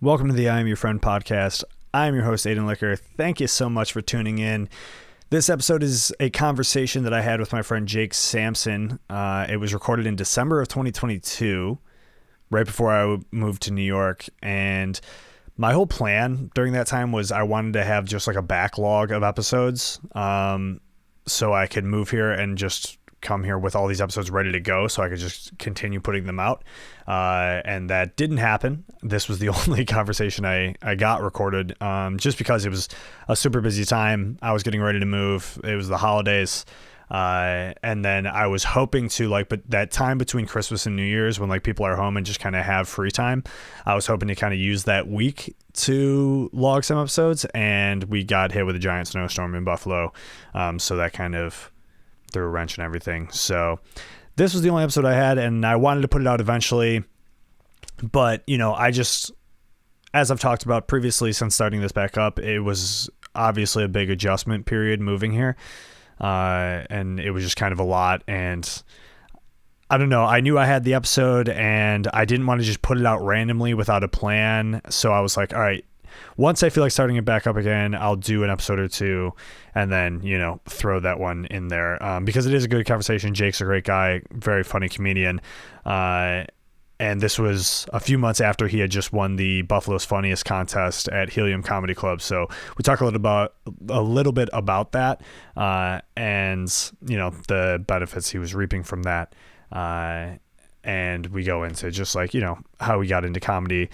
Welcome to the I Am Your Friend podcast. I am your host, Aiden Licker. Thank you so much for tuning in. This episode is a conversation that I had with my friend Jake Samson. It was recorded in December of 2022, right before I moved to New York. And my whole plan during that time was I wanted to have just like a backlog of episodes so I could move here and just come here with all these episodes ready to go so I could just continue putting them out. And that didn't happen. This was the only conversation I got recorded just because it was a super busy time. I was getting ready to move. It was the holidays. And then I was hoping to but that time between Christmas and New Year's when people are home and just kind of have free time, I was hoping to kind of use that week to log some episodes, and we got hit with a giant snowstorm in Buffalo. So that kind of threw a wrench and everything. So this was the only episode I had, and I wanted to put it out eventually. But, I just, as I've talked about previously since starting this back up, it was obviously a big adjustment period moving here. And it was just kind of a lot. And I don't know, I knew I had the episode and I didn't want to just put it out randomly without a plan. So I was like, all right, once I feel like starting it back up again, I'll do an episode or two and then, throw that one in there. Because it is a good conversation. Jake's a great guy, very funny comedian. And this was a few months after he had just won the Buffalo's Funniest contest at Helium Comedy Club. So we talk a little bit about that, and the benefits he was reaping from that. And we go into just how we got into comedy.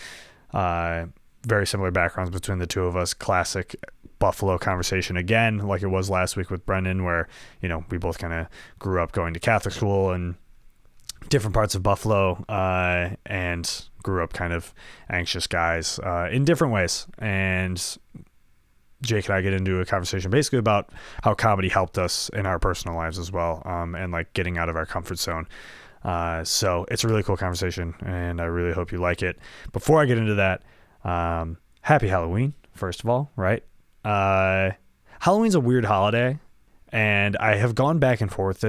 Very similar backgrounds between the two of us. Classic Buffalo conversation again, like it was last week with Brendan, where we both kind of grew up going to Catholic school and different parts of Buffalo, and grew up kind of anxious guys in different ways. And Jake and I get into a conversation basically about how comedy helped us in our personal lives as well, and getting out of our comfort zone. So it's a really cool conversation, and I really hope you like it. Before I get into that, happy Halloween, first of all, right? Halloween's a weird holiday, and I have gone back and forth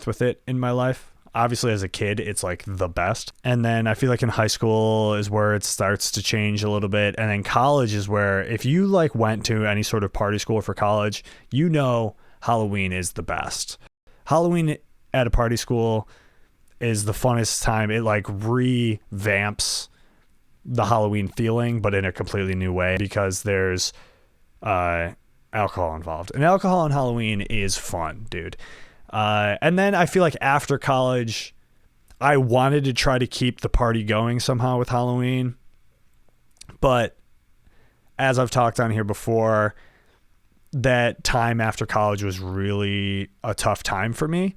with it in my life. Obviously, as a kid, it's the best. And then I feel like in high school is where it starts to change a little bit. And then college is where if you went to any sort of party school for college, Halloween is the best. Halloween at a party school is the funnest time. It revamps the Halloween feeling, but in a completely new way because there's alcohol involved. And alcohol on Halloween is fun, dude. And then I feel like after college, I wanted to try to keep the party going somehow with Halloween. But as I've talked on here before, that time after college was really a tough time for me.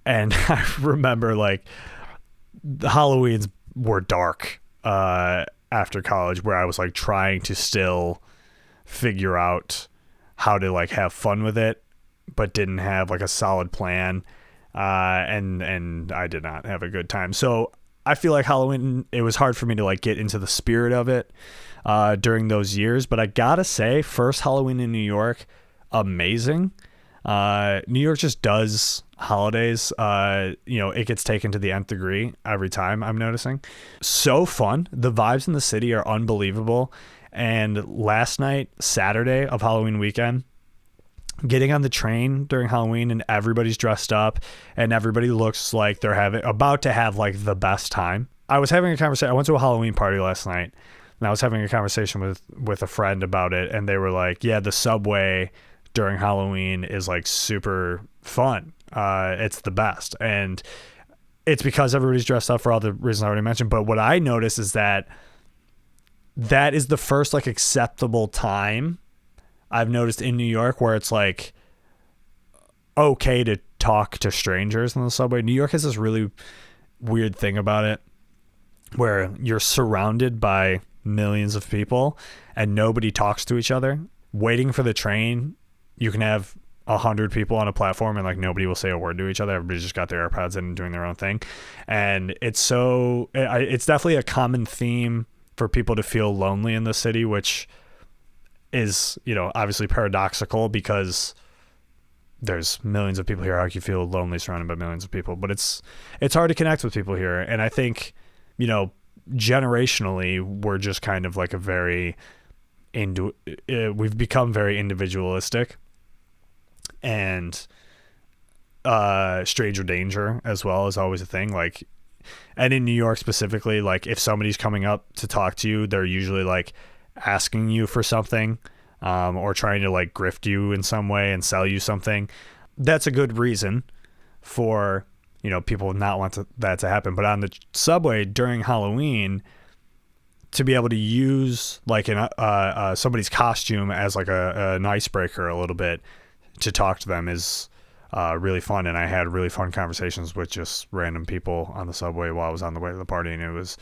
And I remember the Halloweens were dark after college, where I was trying to still figure out how to have fun with it, but didn't have a solid plan. And I did not have a good time. So I feel like Halloween, it was hard for me to get into the spirit of it during those years. But I gotta say, first Halloween in New York, amazing. New York just does holidays. It gets taken to the nth degree every time, I'm noticing. So fun. The vibes in the city are unbelievable. And last night, Saturday of Halloween weekend, getting on the train during Halloween and everybody's dressed up and everybody looks like they're about to have the best time. I was having a conversation. I went to a Halloween party last night and I was having a conversation with a friend about it. And they were like, yeah, the subway during Halloween is super fun. It's the best. And it's because everybody's dressed up for all the reasons I already mentioned. But what I noticed is that is the first acceptable time I've noticed in New York where it's okay to talk to strangers on the subway. New York has this really weird thing about it where you're surrounded by millions of people and nobody talks to each other. Waiting for the train, you can have 100 people on a platform and nobody will say a word to each other. Everybody's just got their AirPods in and doing their own thing. And it's definitely a common theme for people to feel lonely in the city, which is, obviously paradoxical because there's millions of people here. How can you feel lonely surrounded by millions of people? But it's hard to connect with people here. And I think, generationally, we're just kind of like we've become very individualistic, and stranger danger as well is always a thing. Like, and in New York specifically, like if somebody's coming up to talk to you, they're usually like asking you for something, or trying to like grift you in some way and sell you something. That's a good reason for, people not want that to happen. But on the subway during Halloween, to be able to use like somebody's costume as like an icebreaker a little bit to talk to them is really fun. And I had really fun conversations with just random people on the subway while I was on the way to the party, and it was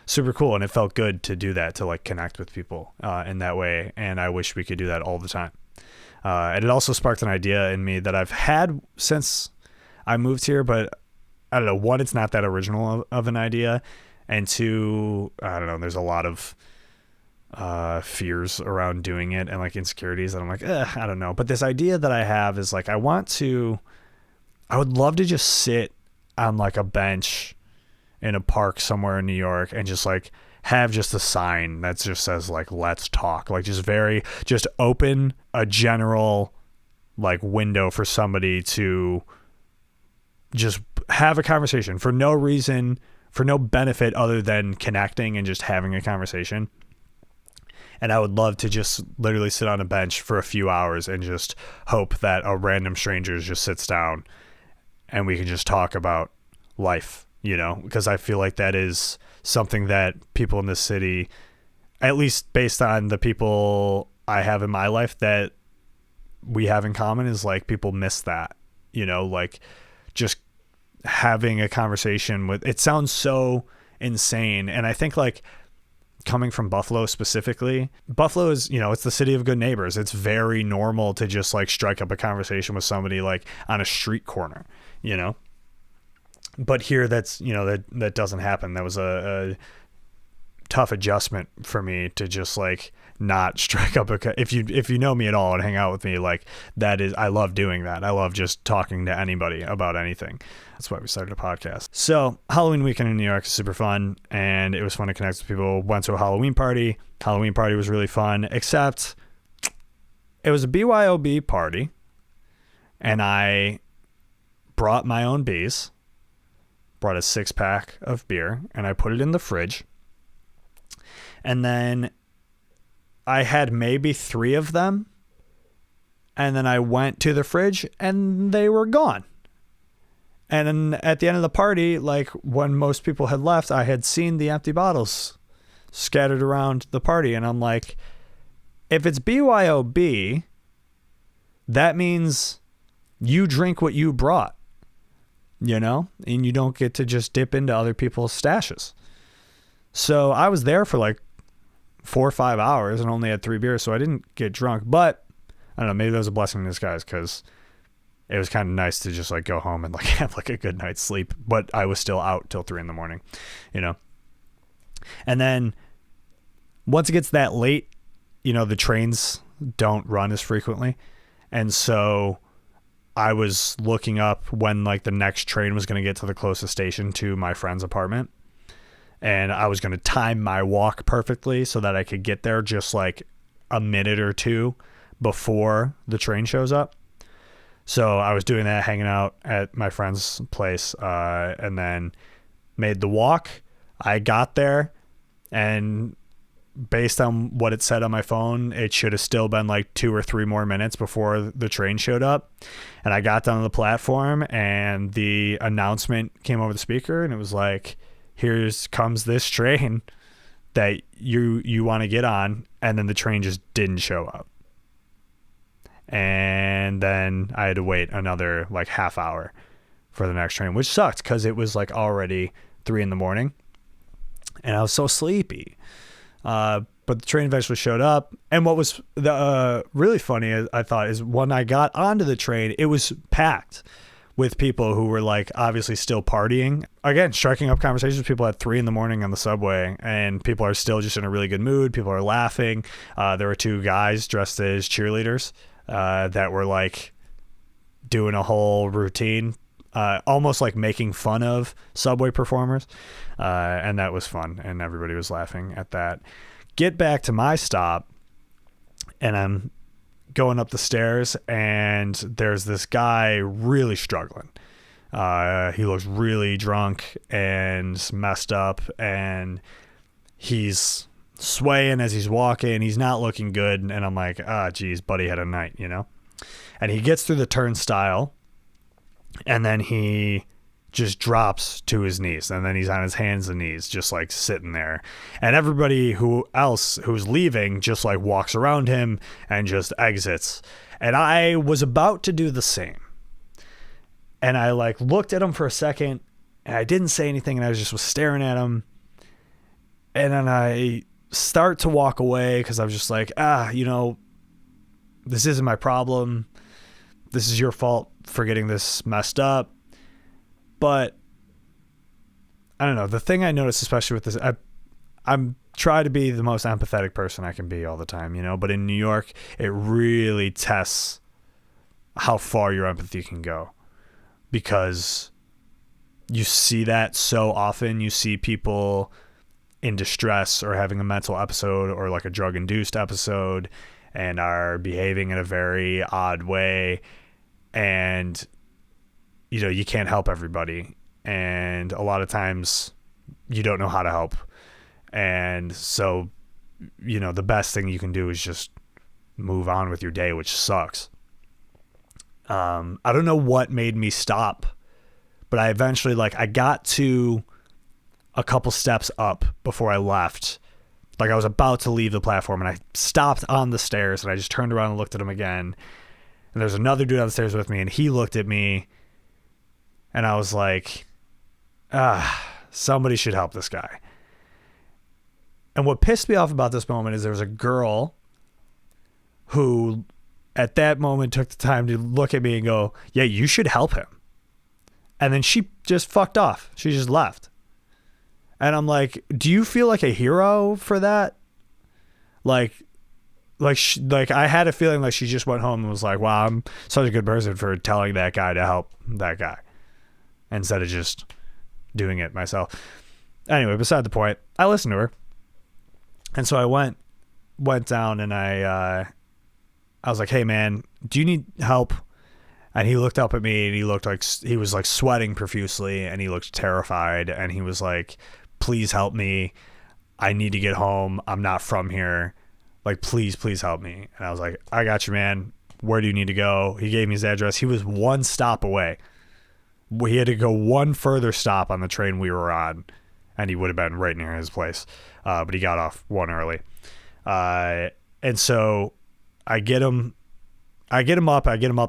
super cool. And it felt good to do that, to like connect with people in that way. And I wish we could do that all the time. And it also sparked an idea in me that I've had since I moved here, but I don't know, one, it's not that original of an idea, and two, I don't know, there's a lot of fears around doing it and like insecurities that I'm like, I don't know. But this idea that I have is like, I would love to just sit on like a bench in a park somewhere in New York and just like have just a sign that just says like, let's talk, like just open a general like window for somebody to just have a conversation for no reason, for no benefit other than connecting and just having a conversation. And I would love to just literally sit on a bench for a few hours and just hope that a random stranger just sits down and we can just talk about life, because I feel like that is something that people in this city, at least based on the people I have in my life that we have in common, is like people miss that, like just having a conversation with, it sounds so insane. And I think like coming from Buffalo specifically, Buffalo is, it's the city of good neighbors. It's very normal to just like strike up a conversation with somebody like on a street corner, but here that's, that doesn't happen. That was a tough adjustment for me to just like not strike up if you know me at all and hang out with me, like that is, I love doing that. I love just talking to anybody about anything. That's why we started a podcast. So Halloween weekend in New York is super fun, and it was fun to connect with people. Went to a Halloween party. Halloween party was really fun, except it was a BYOB party, and I brought my own beers, brought a 6-pack of beer, and I put it in the fridge. And then I had maybe 3 of them, and then I went to the fridge and they were gone. And then at the end of the party, like when most people had left, I had seen the empty bottles scattered around the party. And I'm like, if it's BYOB, that means you drink what you brought, and you don't get to just dip into other people's stashes. So I was there for like 4 or 5 hours and only had 3 beers, so I didn't get drunk. But I don't know, maybe that was a blessing in disguise, because it was kind of nice to just like go home and like have like a good night's sleep. But I was still out till 3 a.m, And then once it gets that late, the trains don't run as frequently, and so I was looking up when like the next train was going to get to the closest station to my friend's apartment. And I was going to time my walk perfectly so that I could get there just like a minute or 2 before the train shows up. So I was doing that, hanging out at my friend's place, and then made the walk. I got there, and based on what it said on my phone, it should have still been like 2 or 3 more minutes before the train showed up. And I got down to the platform, and the announcement came over the speaker, and it was like, here comes this train that you want to get on. And then the train just didn't show up. And then I had to wait another like half hour for the next train, which sucked because it was like already 3 a.m. and I was so sleepy. But the train eventually showed up. And what was really funny, I thought, is when I got onto the train, it was packed with people who were like obviously still partying. Again, striking up conversations with people at 3 a.m. on the subway, and people are still just in a really good mood. People are laughing. There were 2 guys dressed as cheerleaders that were like doing a whole routine almost like making fun of Subway performers. And that was fun. And everybody was laughing at that. Get back to my stop, and I'm going up the stairs, and there's this guy really struggling. He looks really drunk and messed up, and he's swaying as he's walking. He's not looking good. And I'm like, geez, buddy had a night, you know? And he gets through the turnstile, and then he just drops to his knees, and then he's on his hands and knees, just like sitting there. And everybody who's leaving just like walks around him and just exits. And I was about to do the same. And I like looked at him for a second, and I didn't say anything, and I was staring at him. And then I start to walk away because I was just like, this isn't my problem. This is your fault for getting this messed up. But I don't know. The thing I noticed, especially with this, I'm trying to be the most empathetic person I can be all the time, you know, but in New York, it really tests how far your empathy can go, because you see that so often. You see people in distress or having a mental episode or like a drug induced episode and are behaving in a very odd way. And you know, you can't help everybody. And a lot of times you don't know how to help. And so, you know, the best thing you can do is just move on with your day, which sucks. I don't know what made me stop, but I eventually, I got to a couple steps up before I left. Like I was about to leave the platform, and I stopped on the stairs, and I just turned around and looked at him again. And there's another dude on the stairs with me, and he looked at me. And I was like, somebody should help this guy. And what pissed me off about this moment is there was a girl who at that moment took the time to look at me and go, yeah, you should help him. And then she just fucked off. She just left. And I'm like, do you feel like a hero for that? Like I had a feeling like she just went home and was like, wow, I'm such a good person for telling that guy to help that guy, instead of just doing it myself. Anyway, beside the point, I listened to her. And so I went down, and I was like, hey man, do you need help? And he looked up at me, and he looked like he was like sweating profusely, and he looked terrified, and he was like, please help me. I need to get home. I'm not from here. Like, please help me. And I was like, I got you, man. Where do you need to go? He gave me his address. He was one stop away. He had to go one further stop on the train we were on, and he would have been right near his place. But he got off one early. And so I get him up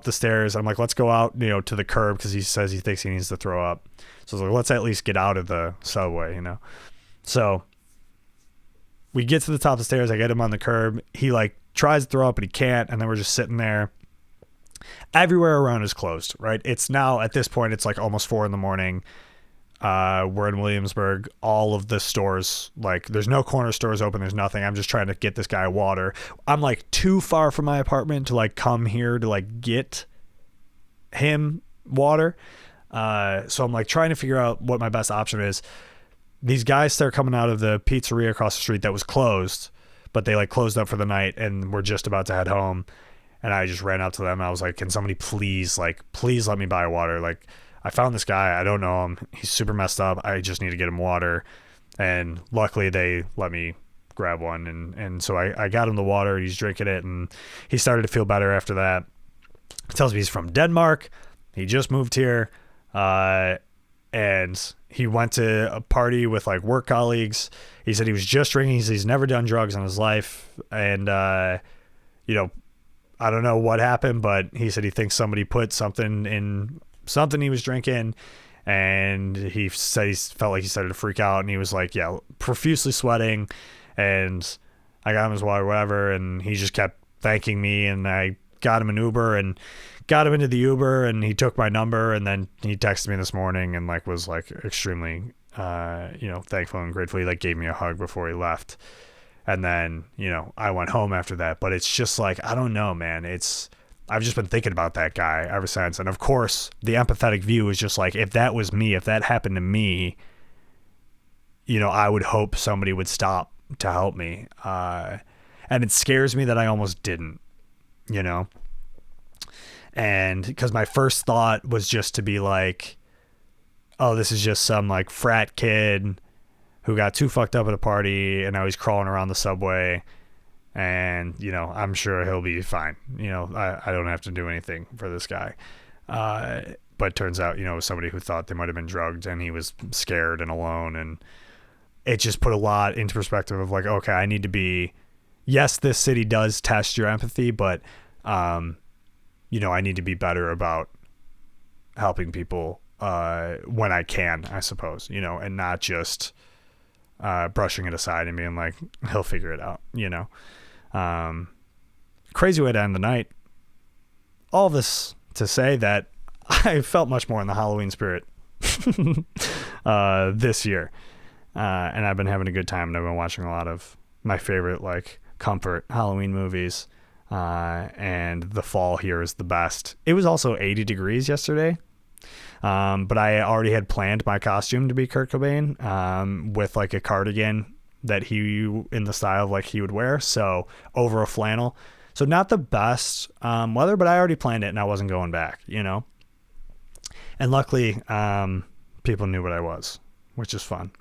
the stairs. I'm like, let's go out, you know, to the curb, because he says he thinks he needs to throw up. So I was like, let's at least get out of the subway, you know? So we get to the top of the stairs. I get him on the curb. He tries to throw up, but he can't. And then we're just sitting there. Everywhere around is closed, right? It's now, at this point, it's almost 4 a.m. We're in Williamsburg. All of the stores, there's no corner stores open. There's nothing. I'm just trying to get this guy water. I'm too far from my apartment to come here to get him water. So I'm trying to figure out what my best option is. These guys start coming out of the pizzeria across the street that was closed, but they closed up for the night, and we're just about to head home. And I just ran up to them. I was like, can somebody please let me buy water? I found this guy. I don't know him. He's super messed up. I just need to get him water. And luckily they let me grab one. And so I got him the water. He's drinking it, and he started to feel better after that. He tells me he's from Denmark. He just moved here. And he went to a party with work colleagues. He said he was just drinking. He's never done drugs in his life. And, you know, I don't know what happened, but he said he thinks somebody put something in something he was drinking, and he said he felt like he started to freak out, and he was profusely sweating, and I got him his water, whatever, and he just kept thanking me, and I got him an Uber and got him into the Uber, and he took my number, and then he texted me this morning and was extremely thankful and grateful. He gave me a hug before he left. And then, you know, I went home after that. But it's just I don't know, man. It's I've just been thinking about that guy ever since. And of course, the empathetic view is just like, if that was me, if that happened to me, you know, I would hope somebody would stop to help me. And it scares me that I almost didn't, you know? And because my first thought was just to be like, oh, this is just some like frat kid who got too fucked up at a party and now he's crawling around the subway. And, you know, I'm sure he'll be fine. You know, I don't have to do anything for this guy. But it turns out, you know, it was somebody who thought they might have been drugged and he was scared and alone. And it just put a lot into perspective of like, okay, I need to be, yes, this city does test your empathy, but, you know, I need to be better about helping people when I can, I suppose, you know, and not just brushing it aside and being like, he'll figure it out, you know. Crazy way to end the night. All this to say that I felt much more in the Halloween spirit this year. And I've been having a good time, and I've been watching a lot of my favorite like comfort Halloween movies. And the fall here is the best. It was also 80 degrees yesterday. But I already had planned my costume to be Kurt Cobain, with like a cardigan that he, in the style of like he would wear. So over a flannel. So not the best, weather, but I already planned it and I wasn't going back, you know? And luckily, people knew what I was, which is fun.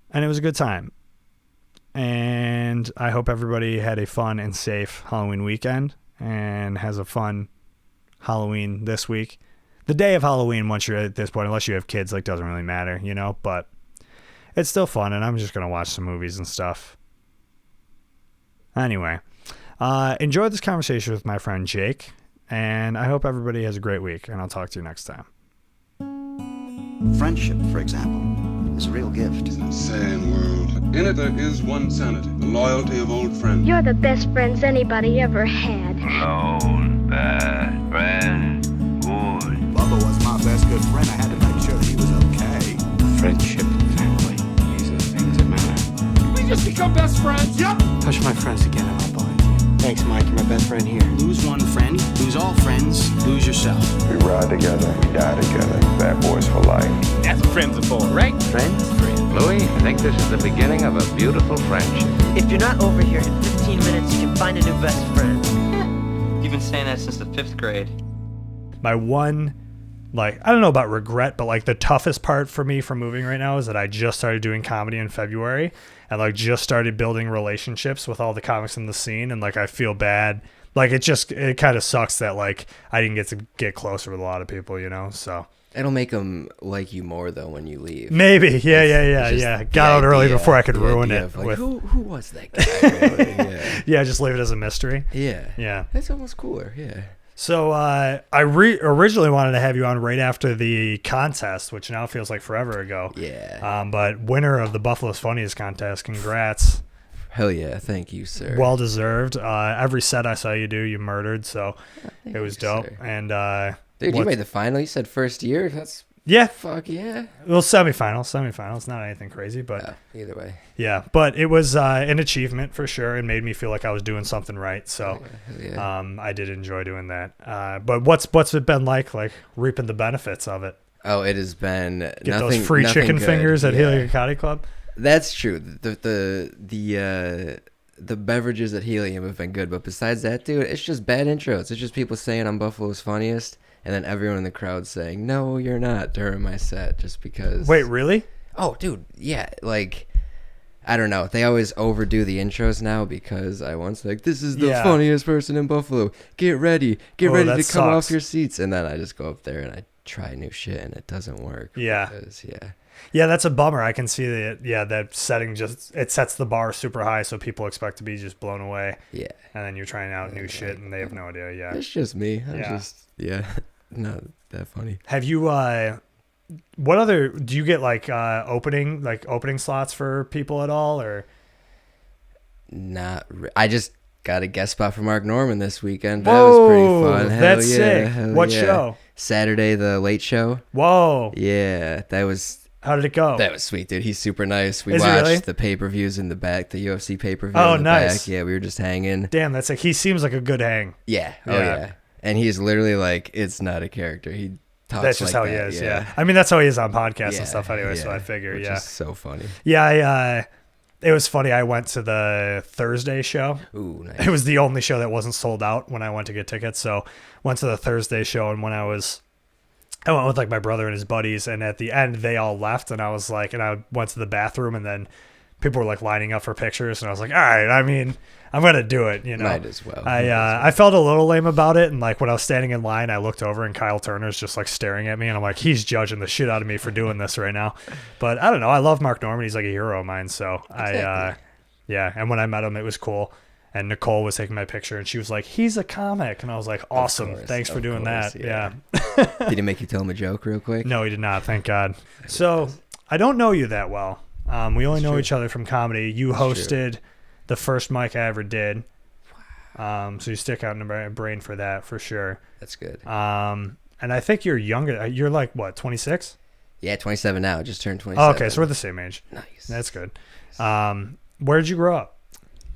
And it was a good time. And I hope everybody had a fun and safe Halloween weekend and has a fun Halloween this week. The day of Halloween, once you're at this point, unless you have kids, like doesn't really matter, you know, but it's still fun. And I'm just going to watch some movies and stuff. Anyway, enjoyed this conversation with my friend Jake, and I hope everybody has a great week, and I'll talk to you next time. Friendship, for example, is a real gift. It's an insane world. In it there is one sanity, the loyalty of old friends. You're the best friends anybody ever had. Alone, bad, friend, good. Bubba was my best good friend. I had to make sure that he was okay. Friendship and family, these are the things that matter. Can we just become best friends? Yep. Push my friends again and I'll bind you. Thanks, Mike. You're my best friend here. Lose one friend, lose all friends, lose yourself. We ride together, we die together. Bad boys for life. That's what friends are for, right? Friends? Louis, I think this is the beginning of a beautiful friendship. If you're not over here in 15 minutes, you can find a new best friend. You've been saying that since the 5th grade. My one, like, I don't know about regret, but like the toughest part for me from moving right now is that I just started doing comedy in February and like just started building relationships with all the comics in the scene. And like, I feel bad. Like it kind of sucks that like I didn't get closer with a lot of people, you know? So it'll make them like you more though when you leave. maybe. Yeah. Got out early before I could ruin it. Like, who was that guy? Really? Yeah. Just leave it as a mystery. Yeah. That's almost cooler. Yeah. So I originally wanted to have you on right after the contest, which now feels like forever ago. Yeah. But winner of the Buffalo's Funniest contest, congrats. Hell yeah, thank you, sir. Well deserved. Every set I saw you do, you murdered, so it was dope. Sir. And dude, you made the final. You said first year. That's fuck yeah. Well, semifinal. It's not anything crazy, but either way. Yeah, but it was an achievement for sure, and made me feel like I was doing something right. So I did enjoy doing that. But what's it been like reaping the benefits of it? Oh, it has been Get those free chicken fingers at Helium Comedy Club. That's true. The beverages at Helium have been good, but besides that, dude, it's just bad intros. It's just people saying I'm Buffalo's funniest, and then everyone in the crowd saying, "No, you're not," during my set, just because. Wait, really? Oh, dude, yeah. Like, I don't know. They always overdo the intros now because I once this is the funniest person in Buffalo. Get ready to come sucks. off your seats, and then I just go up there and I try new shit, and it doesn't work. Yeah. Because, Yeah, that's a bummer. I can see that. Yeah, that setting it sets the bar super high, so people expect to be just blown away. Yeah, and then you're trying out new shit, and they have no idea. Yeah, it's just me. I'm just not that funny. Have you? What other do you get opening slots for people at all, or? Not. I just got a guest spot for Mark Norman this weekend. That was pretty fun. That's sick. What show? Saturday, the Late Show. Whoa. Yeah, that was. How did it go? That was sweet, dude. He's super nice. We Is he watched really? the pay-per-views in the back, the UFC pay-per-view Oh, in the nice. back. Yeah, we were just hanging. Damn, that's like, he seems like a good hang. Yeah. Oh, Yeah. yeah. And he's literally like, it's not a character. He talks That's just like how he that. is. Yeah. I mean, that's how he is on podcasts and stuff anyway. Yeah. So I figure, Which yeah. is so funny. Yeah. It was funny. I went to the Thursday show. Ooh, nice. It was the only show that wasn't sold out when I went to get tickets. So went to the Thursday show, and when I went with like my brother and his buddies, and at the end they all left, and I was like, and I went to the bathroom, and then people were like lining up for pictures, and I was like, all right, I mean, I'm gonna do it, you know. Might as well. I felt a little lame about it, and like when I was standing in line, I looked over and Kyle Turner's just like staring at me, and I'm like, he's judging the shit out of me for doing this right now. But I don't know. I love Mark Norman. He's like a hero of mine. So yeah. And when I met him, it was cool. And Nicole was taking my picture, and she was like, he's a comic. And I was like, awesome. Thanks for doing that. Yeah. Did he make you tell him a joke real quick? No, he did not. Thank God. So I don't know you that well. We only know each other from comedy. You hosted the first mic I ever did. So you stick out in my brain for that, for sure. That's good. And I think you're younger. You're like, what, 26? Yeah, 27 now. Just turned 27. Oh, okay, so we're the same age. Nice. That's good. Where'd you grow up?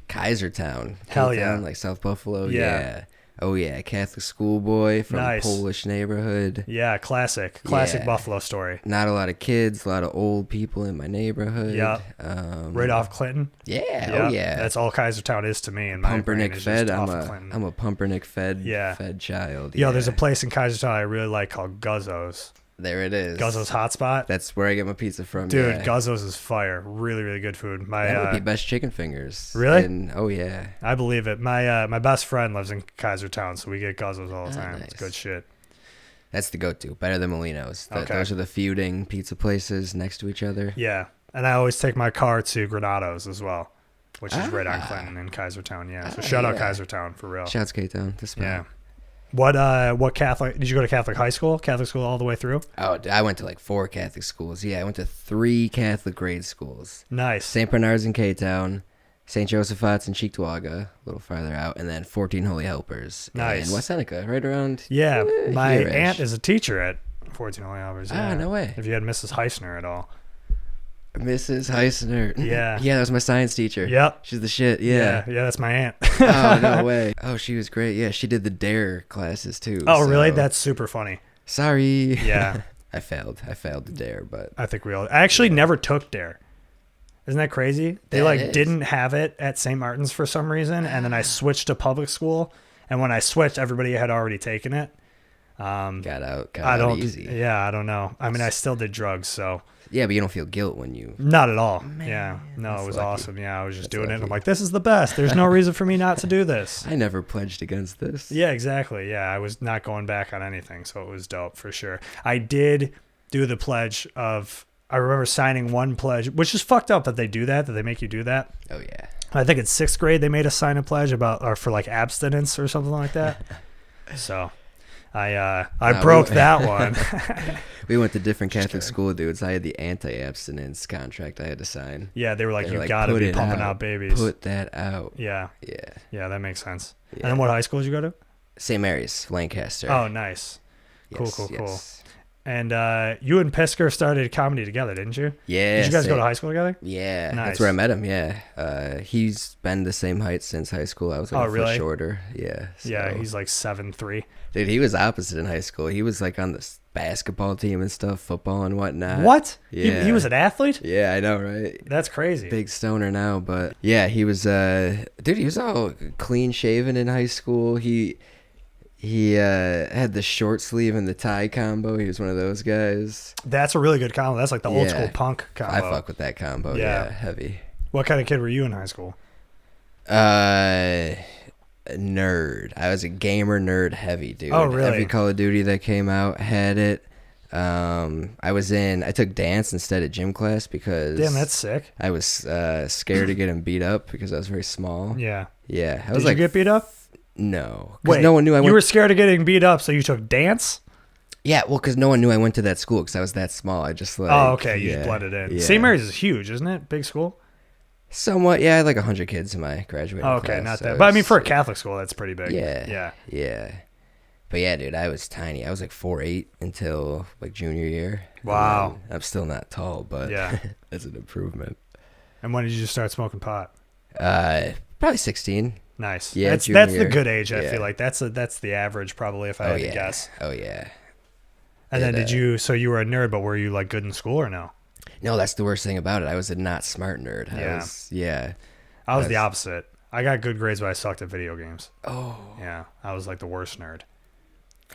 Kaisertown. Hell Cape yeah. Town, like South Buffalo. Yeah. Yeah. Oh, yeah. Catholic schoolboy from Nice. a Polish neighborhood. Yeah, classic Yeah. Buffalo story. Not a lot of kids, a lot of old people in my neighborhood. Yeah. Right off Clinton. Yeah. Oh, yeah. That's all Kaisertown is to me. In my brain, Pumpernick is fed. just I'm off Clinton. a Pumpernick fed Yeah. fed child. Yo, yeah. there's a place in Kaisertown I really like called Guzzo's. There it is. Guzzo's Hotspot. That's where I get my pizza from. Dude, yeah. Guzzo's is fire. Really, really good food. That would be best chicken fingers. Really? Oh yeah. I believe it. My best friend lives in Kaisertown, so we get Guzzo's all the time. Nice. It's good shit. That's the go-to. Better than Molino's. Okay. Those are the feuding pizza places next to each other. Yeah, and I always take my car to Granado's as well, which is right on Clinton in Kaisertown. Yeah, so shout out Kaisertown for real. Shouts K-Town. Yeah. What Catholic did you go to? Catholic high school? Catholic school all the way through? Oh, I went to like 4 Catholic schools. Yeah, I went to 3 Catholic grade schools. Nice. St. Bernard's in K-Town, St. Joseph's in Cheektowaga, a little farther out, and then 14 Holy Helpers Nice. in West Seneca, right around. Yeah, my here-ish. aunt is a teacher at 14 Holy Hours. Ah, Yeah. no way. If you had Mrs. Heisner at all. Mrs. Heisner. Yeah. Yeah, that was my science teacher. Yep. She's the shit. Yeah. Yeah, that's my aunt. Oh, no way. Oh, she was great. Yeah, she did the DARE classes too. Oh, really? so- That's super funny. Sorry. Yeah. I failed the DARE, but I think we all. I actually never took DARE. Isn't that crazy? They That like is. didn't have it at St. Martin's for some reason, and then I switched to public school. And when I switched, everybody had already taken it. got out I don't. easy. Yeah, I don't know. I mean, I still did drugs, so Yeah, but you don't feel guilt when you. not at all. Yeah, no, that's it was lucky. awesome. Yeah, I was just That's doing it. And I'm lucky. like, this is the best. There's no reason for me not to do this. I never pledged against this. Yeah, exactly. Yeah, I was not going back on anything, so it was dope for sure. I did do the pledge of. I remember signing one pledge, which is fucked up that they do that they make you do that. Oh yeah. I think in 6th grade they made us sign a pledge or for like abstinence or something like that. So I No, broke we- that one. We went to different Catholic school dudes. I had the anti-abstinence contract I had to sign. Yeah, they were like, They you were gotta "Put be it pumping out babies. Put that out. Yeah, Yeah. that makes sense. Yeah. And then what high school did you go to? St. Mary's, Lancaster. Oh, nice. Cool, Yes, cool. yes. And you and Pisker started comedy together, didn't you? Yeah. Did you guys go same- to high school together? Yeah, Nice. that's where I met him. Yeah, he's been the same height since high school. I was like Oh, a foot really? shorter. Yeah, Yeah, so- he's like 7'3". dude. He was opposite in high school. He was like on the basketball team and stuff, football and whatnot. What? Yeah, He was an athlete? Yeah, I know, right? That's crazy. Big stoner now, but yeah, he was. Dude, he was all clean shaven in high school. He had the short sleeve and the tie combo. He was one of those guys. That's a really good combo. That's like the old Yeah. school punk combo. I fuck with that combo. Yeah. Yeah, heavy. What kind of kid were you in high school? Nerd. I was a gamer nerd heavy, dude. Oh, really? Every Call of Duty that came out had it. I took dance instead of gym class because Damn, that's sick. I was scared of getting beat up because I was very small. Yeah. Yeah. I Did was you like, get beat up? no. Wait, Because no one knew I went. You were scared of getting beat up, so you took dance? Yeah, well, because no one knew I went to that school because I was that small. I just like. Oh, okay. You yeah, just blended in. yeah. St. Mary's is huge, isn't it? Big school? Somewhat, yeah. I had like 100 kids in my graduating Oh, okay, class. not so that. it But I mean, was- for a Catholic school, that's pretty big. Yeah. Yeah. Yeah. But yeah, dude, I was tiny. I was like 4'8" until like junior year. Wow. I'm still not tall, but Yeah. that's an improvement. And when did you start smoking pot? Probably 16. Nice. Yeah, that's junior the year. good age. I Yeah. feel like that's the average probably if I had yeah. to guess. Oh yeah. And then did you? So you were a nerd, but were you like good in school or no? No, that's the worst thing about it. I was a not smart nerd. Yeah. I was the opposite. I got good grades, but I sucked at video games. Oh. Yeah, I was like the worst nerd.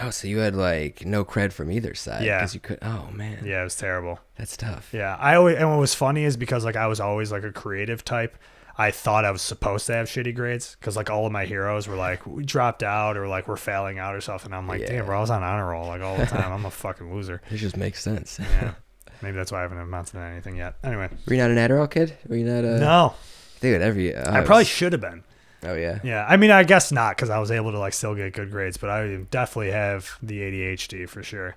Oh, so you had like no cred from either side. Yeah. Because you could. Oh man. Yeah, it was terrible. That's tough. Yeah, and what was funny is because like I was always like a creative type. I thought I was supposed to have shitty grades because like all of my heroes were like we dropped out or like we're failing out or something. I'm like, damn, bro, I was on honor roll like all the time. I'm a fucking loser. It just makes sense. Yeah, maybe that's why I haven't amounted to anything yet. Anyway, Were you not an Adderall kid? Were you not a? no, Dude, I probably should have been. Oh yeah. Yeah, I mean, I guess not because I was able to like still get good grades, but I definitely have the ADHD for sure.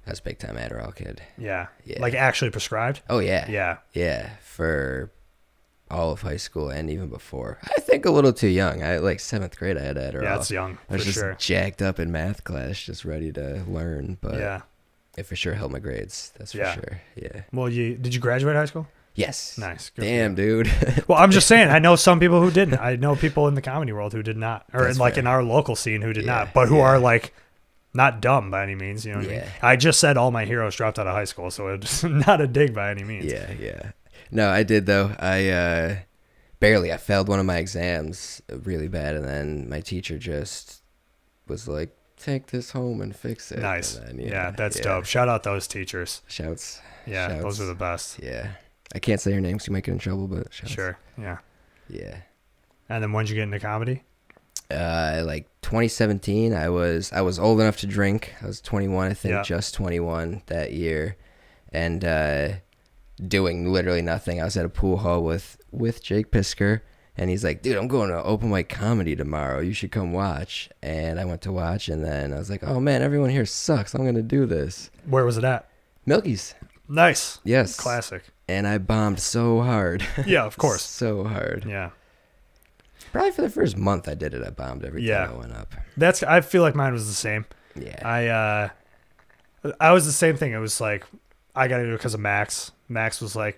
I was a big time Adderall kid. Yeah, Yeah. like actually prescribed. Oh yeah. Yeah, Yeah, for all of high school and even before. I think a little too young. I like 7th grade. I had Adderall. yeah, that's young I was for just sure. jacked up in math class, just ready to learn. But Yeah. it for sure helped my grades. That's for Yeah. sure. Yeah. Well, did you graduate high school? Yes. Nice. Good for Damn, dude. Well, I'm just saying, I know some people who didn't. I know people in the comedy world who did not, or That's like fair. in our local scene who did Yeah, not, but who yeah. are like not dumb by any means. You know what I mean? Yeah. I just said all my heroes dropped out of high school, so it's not a dig by any means. Yeah, yeah. No, I did though. I barely. I failed one of my exams really bad, and then my teacher just was like, "Take this home and fix it." Nice. And then, Yeah, that's dope. Shout out those teachers. Shouts. Yeah, Shouts. those are the best. Yeah. I can't say your names. You might get in trouble, but shouts. Sure. Yeah. Yeah. And then when did you get into comedy? Like 2017, I was old enough to drink. I was 21, I think, Yeah. just 21 that year, and doing literally nothing. I was at a pool hall with Jake Pisker, and he's like, "Dude, I'm going to open mic comedy tomorrow. You should come watch." And I went to watch, and then I was like, "Oh man, everyone here sucks. I'm gonna do this." Where was it at? Milky's. Nice. Yes. Classic. And I bombed so hard. Yeah, of course. So hard. Yeah. Probably for the first month I did it, I bombed every time I went up. I feel like mine was the same. Yeah. I was the same thing. It was like I got into it because of Max. Max was my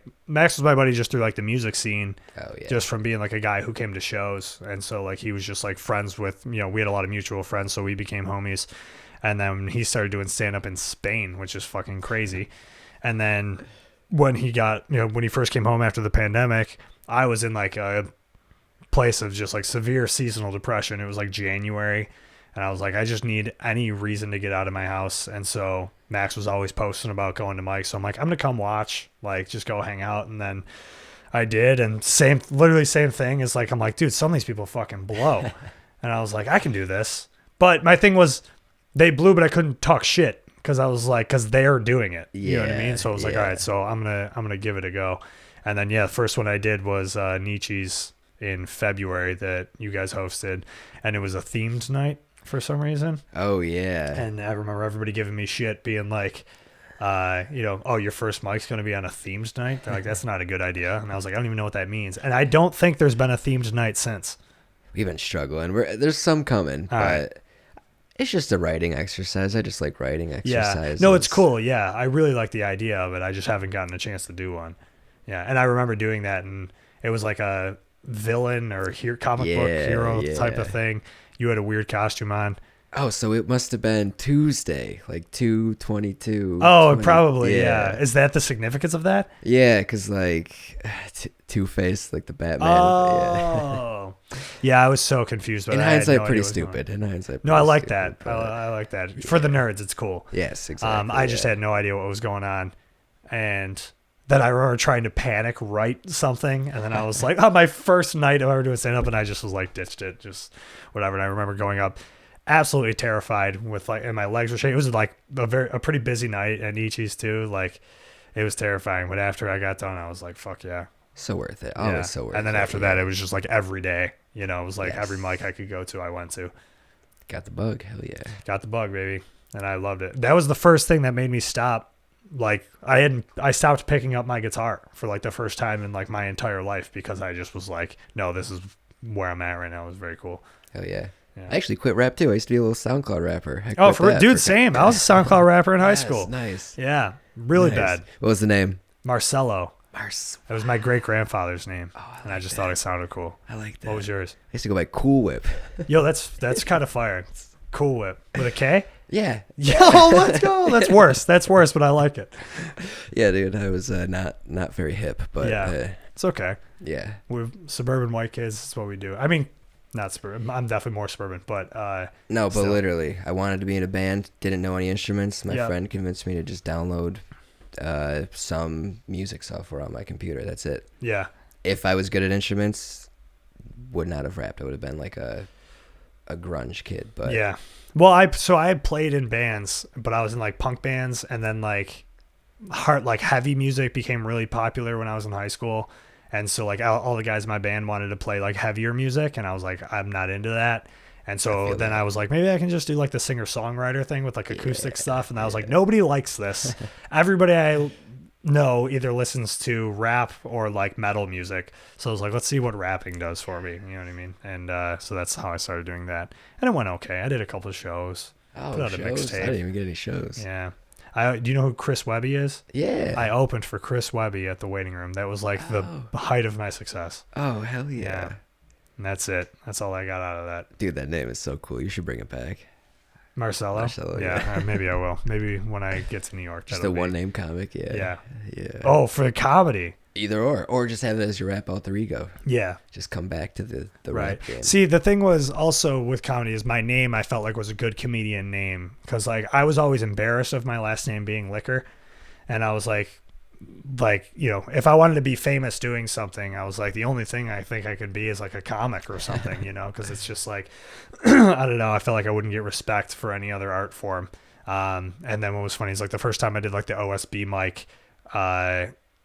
buddy just through like the music scene. Oh yeah. Just from being like a guy who came to shows, and so like he was just like friends with, we had a lot of mutual friends, so we became homies. And then he started doing stand up in Spain, which is fucking crazy. And then when he when he first came home after the pandemic, I was in like a place of just like severe seasonal depression. It was like January, and I was like, I just need any reason to get out of my house. And so Max was always posting about going to Mike, so I'm like, I'm gonna come watch, like just go hang out. And then I did, and literally same thing. Is like, I'm like, dude, some of these people fucking blow. And I was like, I can do this. But my thing was, they blew, but I couldn't talk shit because I was like, because they're doing it. You know what I mean? So I was like, all right, so I'm gonna give it a go. And then the first one I did was Nietzsche's in February that you guys hosted, and it was a themed night for some reason. Oh yeah. And I remember everybody giving me shit, being like, oh, your first mic's going to be on a themed night? They're like, that's not a good idea. And I was like, I don't even know what that means. And I don't think there's been a themed night since. We've been struggling. There's some coming, but it's just a writing exercise. I just like writing exercises. Yeah. No, it's cool. Yeah. I really like the idea of it. I just haven't gotten a chance to do one. Yeah. And I remember doing that, and it was like a villain or comic book hero type of thing. You had a weird costume on. Oh, so it must have been Tuesday, like 2/22. Oh, probably, yeah. Is that the significance of that? Yeah, because like Two-Face, like the Batman. Oh. Yeah, I was so confused by In that. I had hindsight, no pretty idea what was going stupid. In hindsight, No, I like stupid, that. I like that. For the nerds, it's cool. Yes, exactly. I just had no idea what was going on. And then I remember trying to panic write something. And then I was like, on my first night of ever doing stand-up, and I just was like, ditched it, just whatever. And I remember going up absolutely terrified with like, and my legs were shaking. It was like a pretty busy night at Nietzsche's too. Like, it was terrifying. But after I got done, I was like, fuck yeah. So worth it. Always so worth it. And then after that, it was just like every day. It was like Yes. every mic I could go to, I went to. Got the bug. Hell yeah. Got the bug, baby. And I loved it. That was the first thing that made me stop. Like, I stopped picking up my guitar for like the first time in like my entire life, because I just was like, no, this is where I'm at right now. It was very cool. Hell yeah. I actually quit rap too. I used to be a little SoundCloud rapper. Same. I was a SoundCloud rapper in high school. Nice. Yeah, really bad. What was the name? Marcello. That was my great grandfather's name, and I just thought it sounded cool. I like that. What was yours? I used to go by Cool Whip. Yo, that's kind of fire. Cool Whip with a K. Yeah. Yo, let's go. That's worse. That's worse, but I like it. Yeah, dude. I was not very hip, but it's okay. Yeah. We're suburban white kids. That's what we do. I mean, not suburban. I'm definitely more suburban, but no, but still. literally, I wanted to be in a band. Didn't know any instruments. My friend convinced me to just download some music software on my computer. That's it. Yeah. If I was good at instruments, would not have rapped. I would have been like a grunge kid. But yeah. Well, I had played in bands, but I was in like punk bands, and then like heavy music became really popular when I was in high school. And so like all the guys in my band wanted to play like heavier music, and I was like, I'm not into that. And so then I was like, maybe I can just do like the singer-songwriter thing with like acoustic stuff. And I was like, nobody likes this. Everybody I know either listens to rap or like metal music. So I was like, let's see what rapping does for me. You know what I mean? And so that's how I started doing that. And it went okay. I did a couple of shows. Put out a mixtape. I didn't even get any shows. Yeah. Do you know who Chris Webby is? Yeah. I opened for Chris Webby at the Waiting Room. That was like the height of my success. Oh, hell yeah. And that's it. That's all I got out of that. Dude, that name is so cool. You should bring it back. Marcello, yeah. Maybe I will. Maybe when I get to New York. Just a one-name comic, yeah. Oh, for the comedy. Either or just have it as your rap alter ego. Yeah. Just come back to the right. rap game. See, the thing was also with comedy is my name I felt like was a good comedian name, because like I was always embarrassed of my last name being Liquor, and I was like, you know, if I wanted to be famous doing something, I was like, the only thing I think I could be is like a comic or something, you know, because it's just like, I don't know, I felt like I wouldn't get respect for any other art form. And then what was funny is like the first time I did like the OSB mic,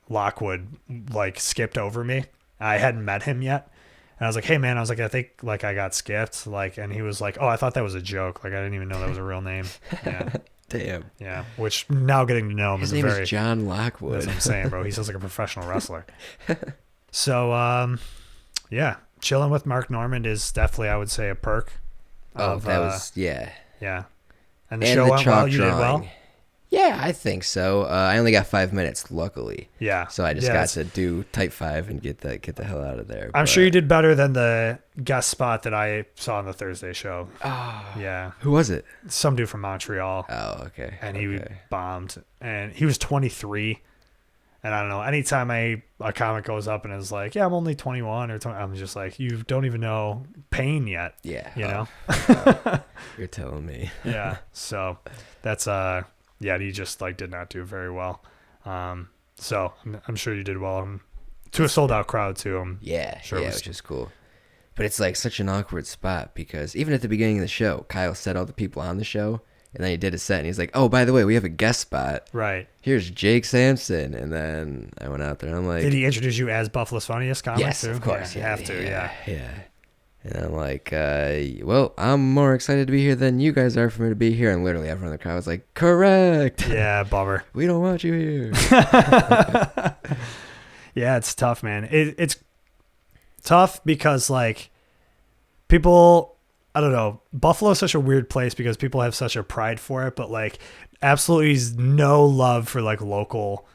Lockwood like skipped over me. I hadn't met him yet. And I was like, hey man, I was like, I think like I got skipped. Like, and he was like, oh, I thought that was a joke. Like I didn't even know that was a real name. Yeah. Damn. Yeah. Which now getting to know him his is name very is John Lockwood. That's what I'm saying, bro. He sounds like a professional wrestler. So yeah. Chilling with Mark Normand is definitely, I would say, a perk. That was yeah. And the show went well. You did well. Yeah, I think so. I only got 5 minutes, luckily. Yeah. So I just got to do type 5 and get the hell out of there. I'm sure you did better than the guest spot that I saw on the Thursday show. Oh. Yeah. Who was it? Some dude from Montreal. Oh, okay. And he bombed. And he was 23. And I don't know, anytime a comic goes up and is like, yeah, I'm only 21 or 20, I'm just like, you don't even know pain yet. Yeah. You know? You're telling me. Yeah. So that's yeah, he just like did not do very well. So I'm sure you did well to a sold out crowd too. Yeah, sure which is cool. But it's like such an awkward spot because even at the beginning of the show, Kyle said all the people on the show, and then he did a set, and he's like, "Oh, by the way, we have a guest spot. Right. Here's Jake Samson." And then I went out there, and I'm like, did he introduce you as Buffalo's Funniest comic? Yes, too? of course. Yeah, you have to. Yeah. And I'm like, well, I'm more excited to be here than you guys are for me to be here. And literally everyone in the crowd was like, correct. Yeah, bummer. We don't want you here. Yeah, it's tough, man. It's tough because, like, people, I don't know, Buffalo's such a weird place because people have such a pride for it, but, like, absolutely no love for, like, local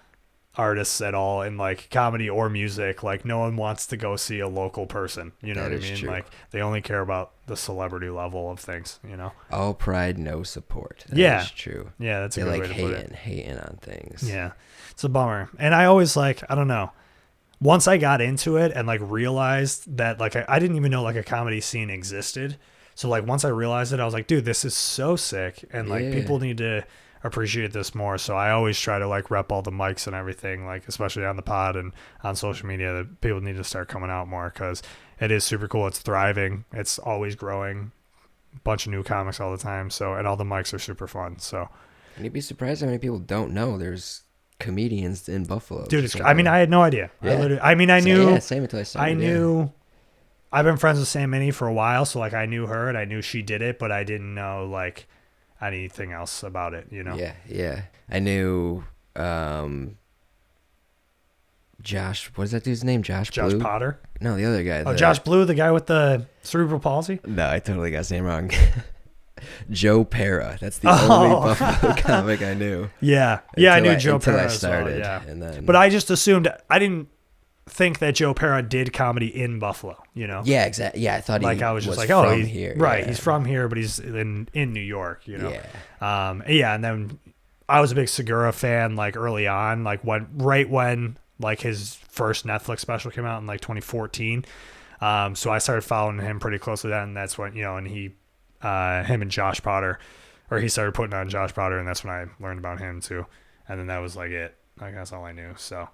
artists at all in like comedy or music. Like no one wants to go see a local person, you know what I mean? True. Like they only care about the celebrity level of things, you know? All pride, no support. That is true. Yeah, that's a good way to put it. Hating on things. Yeah, it's a bummer. And I always like, I don't know, once I got into it and like realized that like I didn't even know like a comedy scene existed. So like once I realized it, I was like, dude, this is so sick, and like people need to appreciate this more. So I always try to like rep all the mics and everything, like especially on the pod and on social media, that people need to start coming out more because it is super cool. It's thriving. It's always growing. Bunch of new comics all the time. So, and all the mics are super fun. So, and you'd be surprised how many people don't know there's comedians in Buffalo. Dude, I mean, I had no idea. Yeah. I knew. Same until I started. I knew. I've been friends with Sam Minnie for a while, so like I knew her and I knew she did it, but I didn't know like anything else about it, you know? Yeah. I knew Josh, what is that dude's name? Josh Blue? Potter? No, the other guy. Josh Blue, the guy with the Cerebral palsy? No, I totally got his name wrong. Joe Pera. That's the only Buffalo comic I knew. Yeah. Yeah, I knew Joe until Pera I as well, started. yeah. And then, But I just assumed, I didn't think that Joe Pera did comedy in Buffalo, you know? yeah, exactly. Yeah, I thought Like he I was just like, from oh, he's here. right. Yeah. He's from here, but he's in New York, you know? Yeah. Yeah. And then I was a big Segura fan, like early on, like right when like his first Netflix special came out in like 2014. So I started following him pretty closely then. And that's when, you know, and him and Josh Potter, or he started putting on Josh Potter, and that's when I learned about him too. And then that was like it. Like that's all I knew. So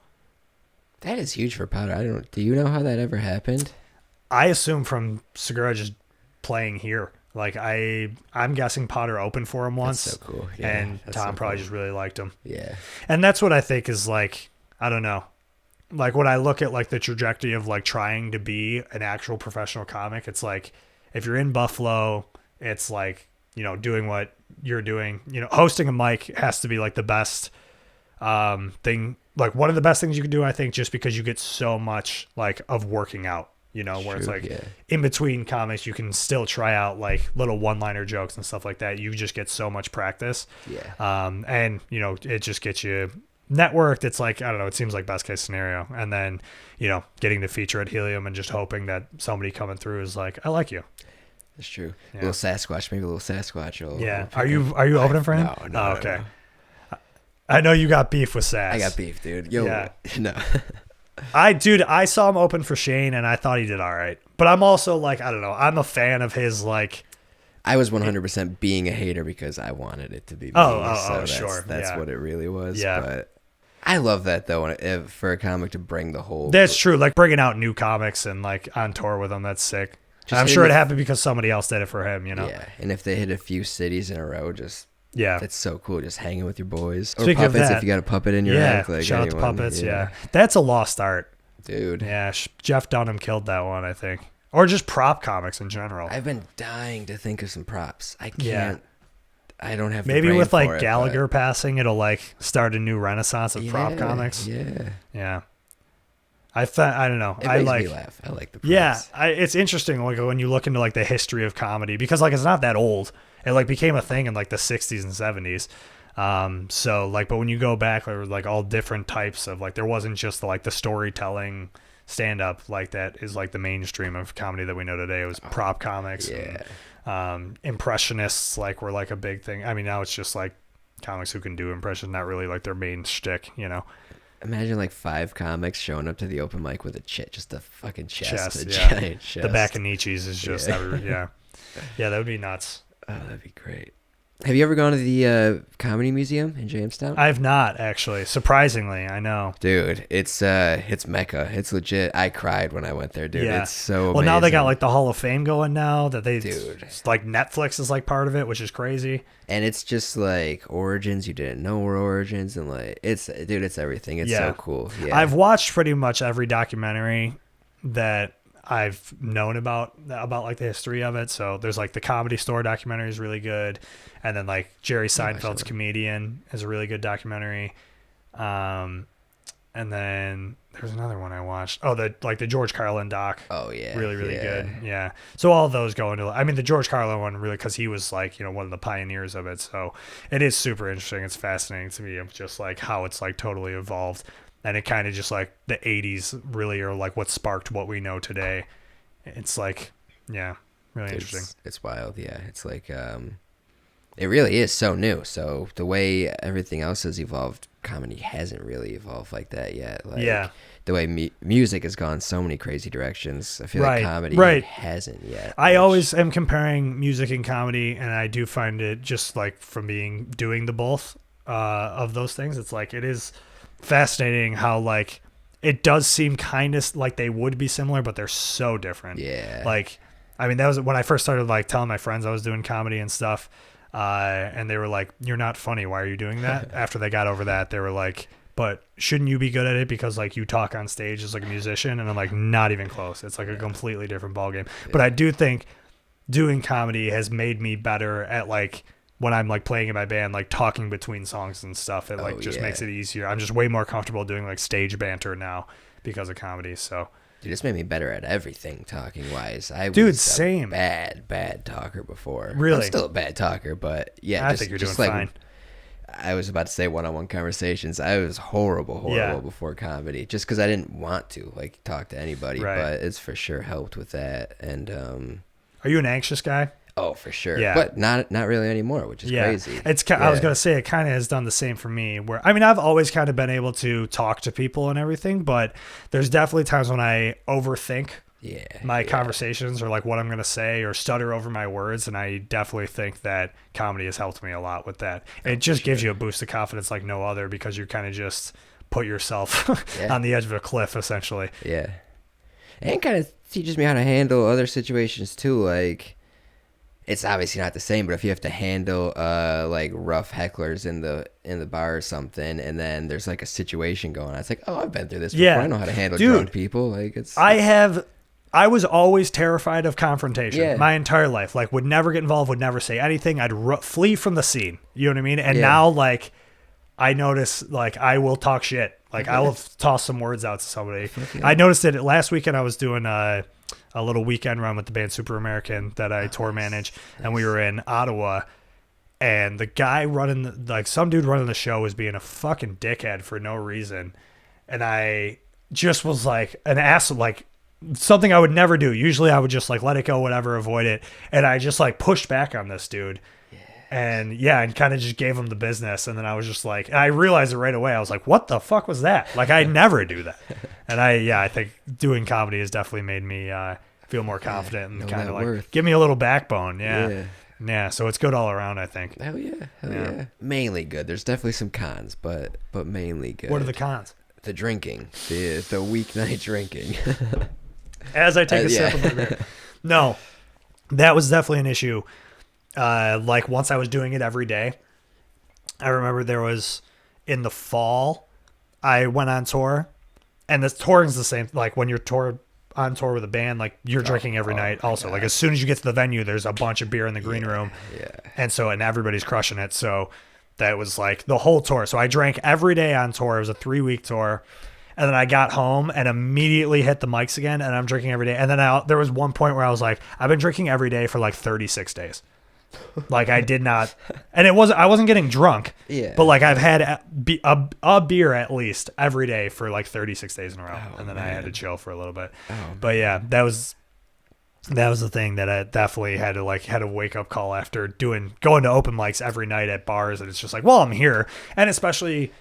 That is huge for Potter. Do you know how that ever happened? I assume from Segura just playing here. Like I'm guessing Potter opened for him once. That's so cool. Yeah, and that's Tom so probably cool. just really liked him. Yeah. And that's what I think is like, I don't know. Like when I look at like the trajectory of like trying to be an actual professional comic, it's like if you're in Buffalo, it's like, you know, doing what you're doing, you know, hosting a mic has to be like the best thing, like one of the best things you can do, I think, just because you get so much like of working out, you know, where it's like in between comics, you can still try out like little one-liner jokes and stuff like that. You just get so much practice. Yeah. And you know, it just gets you networked. It's like, I don't know, it seems like best case scenario. And then, you know, getting to feature at Helium and just hoping that somebody coming through is like, I like you. That's true. Yeah. Little Sasquatch, maybe a little Sasquatch. Yeah. Are you opening for him? No. Oh, okay. No. I know you got beef with Sass. I got beef, dude. Yo, Yeah. no. I saw him open for Shane and I thought he did all right. But I'm also like, I don't know, I'm a fan of his, like, I was 100% being a hater because I wanted it to be me. Sure. That's Yeah. what it really was. Yeah. But I love that, though, for a comic to bring the whole... That's true. Like, bringing out new comics and, like, on tour with them, that's sick. Just I'm sure it happened because somebody else did it for him, you know? Yeah, and if they hit a few cities in a row, just... Yeah. It's so cool, just hanging with your boys. Or Speaking of puppets, that, if you got a puppet in your act. Like shout out to anyone. puppets, yeah. That's a lost art. Dude. Yeah, Jeff Dunham killed that one, I think. Or just prop comics in general. I've been dying to think of some props. I can't... Yeah. I don't have the Maybe brain with, like, for it, Gallagher passing, it'll, like, start a new renaissance of prop comics. Yeah. Yeah. I don't know. It makes me laugh. I like the props. Yeah, it's interesting like when you look into like the history of comedy because like it's not that old. It like became a thing in like the 60s and 70s. So like, but when you go back, there were like all different types of like there wasn't just like the storytelling stand up like that is like the mainstream of comedy that we know today. It was prop comics. Yeah. And, impressionists like were like a big thing. I mean, now it's just like comics who can do impressions, not really like their main shtick, you know. Imagine like 5 comics showing up to the open mic with just a fucking chest, a yeah. giant chest. The back of Nietzsche's is just yeah, that would be nuts. Oh, that'd be great. Have you ever gone to the Comedy Museum in Jamestown? I've not actually. Surprisingly, I know. Dude, it's Mecca. It's legit. I cried when I went there, dude. Yeah. It's so amazing. Well, now they got like the Hall of Fame going now that they Dude. like Netflix is like part of it, which is crazy. And it's just like origins you didn't know were origins, and like it's everything. It's so cool. Yeah. I've watched pretty much every documentary that I've known about like the history of it. So there's like the Comedy Store documentary is really good, and then like Jerry Seinfeld's Comedian is a really good documentary. And then there's another one I watched. Oh, the George Carlin doc. Oh yeah, really good. Yeah. So all of those go into. I mean, the George Carlin one really because he was like one of the pioneers of it. So it is super interesting. It's fascinating to me of just like how it's like totally evolved. And it kind of just like the 80s really are like what sparked what we know today. It's like, yeah, really interesting. It's wild. Yeah. It's like, it really is so new. So the way everything else has evolved, comedy hasn't really evolved like that yet. Like, the way music has gone so many crazy directions. I feel like comedy hasn't yet. I always am comparing music and comedy, and I do find it just like from doing the both of those things. It's like, it is fascinating how like it does seem kind of like they would be similar, but they're so different. Yeah. Like, I mean, that was when I first started like telling my friends I was doing comedy and stuff. And they were like, "You're not funny. Why are you doing that?" After they got over that, they were like, "But shouldn't you be good at it because like you talk on stage as like a musician?" And I'm like, "Not even close. It's like a completely different ballgame." Yeah. But I do think doing comedy has made me better at like when I'm like playing in my band, like talking between songs and stuff. It like just makes it easier. I'm just way more comfortable doing like stage banter now because of comedy. So Dude, this made me better at everything talking wise. I Dude, was same. a bad talker before. Really? I'm still a bad talker, but yeah. I think you're doing fine. I was about to say one-on-one conversations. I was horrible before comedy, just because I didn't want to like talk to anybody. Right. But it's for sure helped with that. And Are you an anxious guy? oh, for sure. Yeah. But not really anymore, which is crazy. I was gonna say it kind of has done the same for me. Where I mean, I've always kind of been able to talk to people and everything, but there's definitely times when I overthink my conversations or like what I'm gonna say or stutter over my words, and I definitely think that comedy has helped me a lot with that. It just gives you a boost of confidence like no other because you kind of just put yourself on the edge of a cliff essentially. Yeah, and kind of teaches me how to handle other situations too, like. It's obviously not the same, but if you have to handle like rough hecklers in the bar or something, and then there's like a situation going on, it's like, oh, I've been through this before. I know how to handle drunk people. Like I was always terrified of confrontation my entire life. Like would never get involved, would never say anything. I'd flee from the scene. You know what I mean? And now like I notice like I will talk shit. Like I will toss some words out to somebody. I noticed it last weekend. I was doing a little weekend run with the band Super American that I tour manage, and we were in Ottawa, and the guy some dude running the show was being a fucking dickhead for no reason, and I just was like an ass, like something I would never do. Usually I would just like let it go, whatever, avoid it, and I just like pushed back on this dude. And kind of just gave him the business. And then I was just like, and I realized it right away. I was like, what the fuck was that? Like, I never do that. And I think doing comedy has definitely made me feel more confident and kind of like give me a little backbone. Yeah. So it's good all around, I think. Hell yeah. Mainly good. There's definitely some cons, but mainly good. What are the cons? The drinking, the weeknight drinking. As I take a sip of my beer. No, that was definitely an issue. Like once I was doing it every day, I remember there was in the fall, I went on tour, and the touring's the same. Like when you're on tour with a band, like you're drinking every night also. Like as soon as you get to the venue, there's a bunch of beer in the green room. Yeah. And everybody's crushing it. So that was like the whole tour. So I drank every day on tour. It was a 3-week tour. And then I got home and immediately hit the mics again, and I'm drinking every day. And then there was one point where I was like, I've been drinking every day for like 36 days. Like I did not, and I wasn't getting drunk. Yeah. But like I've had a beer at least every day for like 36 days in a row, and then I had to chill for a little bit. But yeah, that was the thing that I definitely had a wake up call after going to open mics every night at bars, and it's just like, well, I'm here, and especially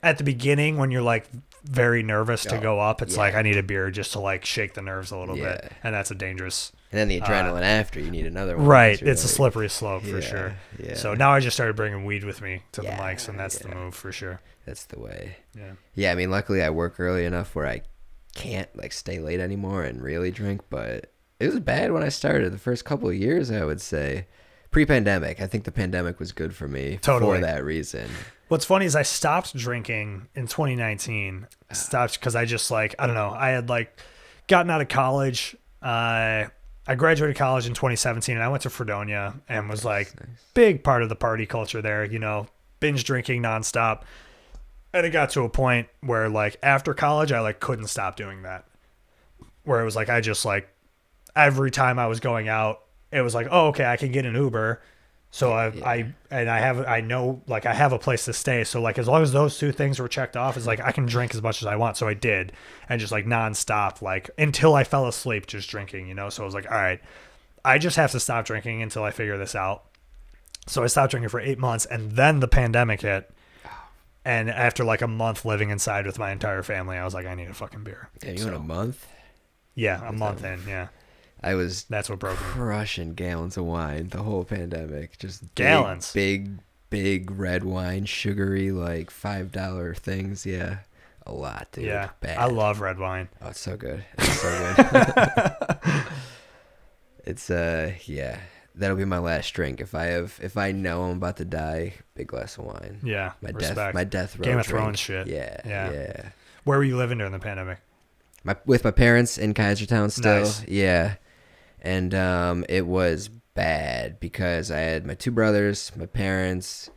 at the beginning when you're like very nervous to go up, it's like I need a beer just to like shake the nerves a little bit, and that's a dangerous. And then the adrenaline after, you need another one. Right. It's a slippery slope for sure. Yeah. So now I just started bringing weed with me to the mics, and that's the move for sure. That's the way. Yeah. Yeah, I mean, luckily I work early enough where I can't like stay late anymore and really drink, but it was bad when I started. The first couple of years, I would say. Pre-pandemic. I think the pandemic was good for me for that reason. What's funny is I stopped drinking in 2019. Stopped because I just like, I don't know. I had like gotten out of college. I graduated college in 2017, and I went to Fredonia and was like big part of the party culture there, you know, binge drinking nonstop. And it got to a point where like after college, I like couldn't stop doing that. Where it was like, I just like every time I was going out, it was like, oh, okay, I can get an Uber. So I know like I have a place to stay. So like as long as those two things were checked off, it's like I can drink as much as I want. So I did, and just like nonstop, like until I fell asleep just drinking, you know. So I was like, all right, I just have to stop drinking until I figure this out. So I stopped drinking for 8 months, and then the pandemic hit. And after like a month living inside with my entire family, I was like, I need a fucking beer. Yeah, you went a month? Yeah, a month in. Yeah. That's what broke me. Crushing gallons of wine the whole pandemic. Just gallons. Big red wine, sugary, like $5 things. Yeah. A lot, dude. Yeah. Bad. I love red wine. Oh, it's so good. It's so good. It's yeah. That'll be my last drink. If I know I'm about to die, big glass of wine. Yeah. My death row Game of drink. Thrones shit. Yeah. Where were you living during the pandemic? With my parents in Kaisertown still. Nice. Yeah. And it was bad because I had my 2 brothers, my parents,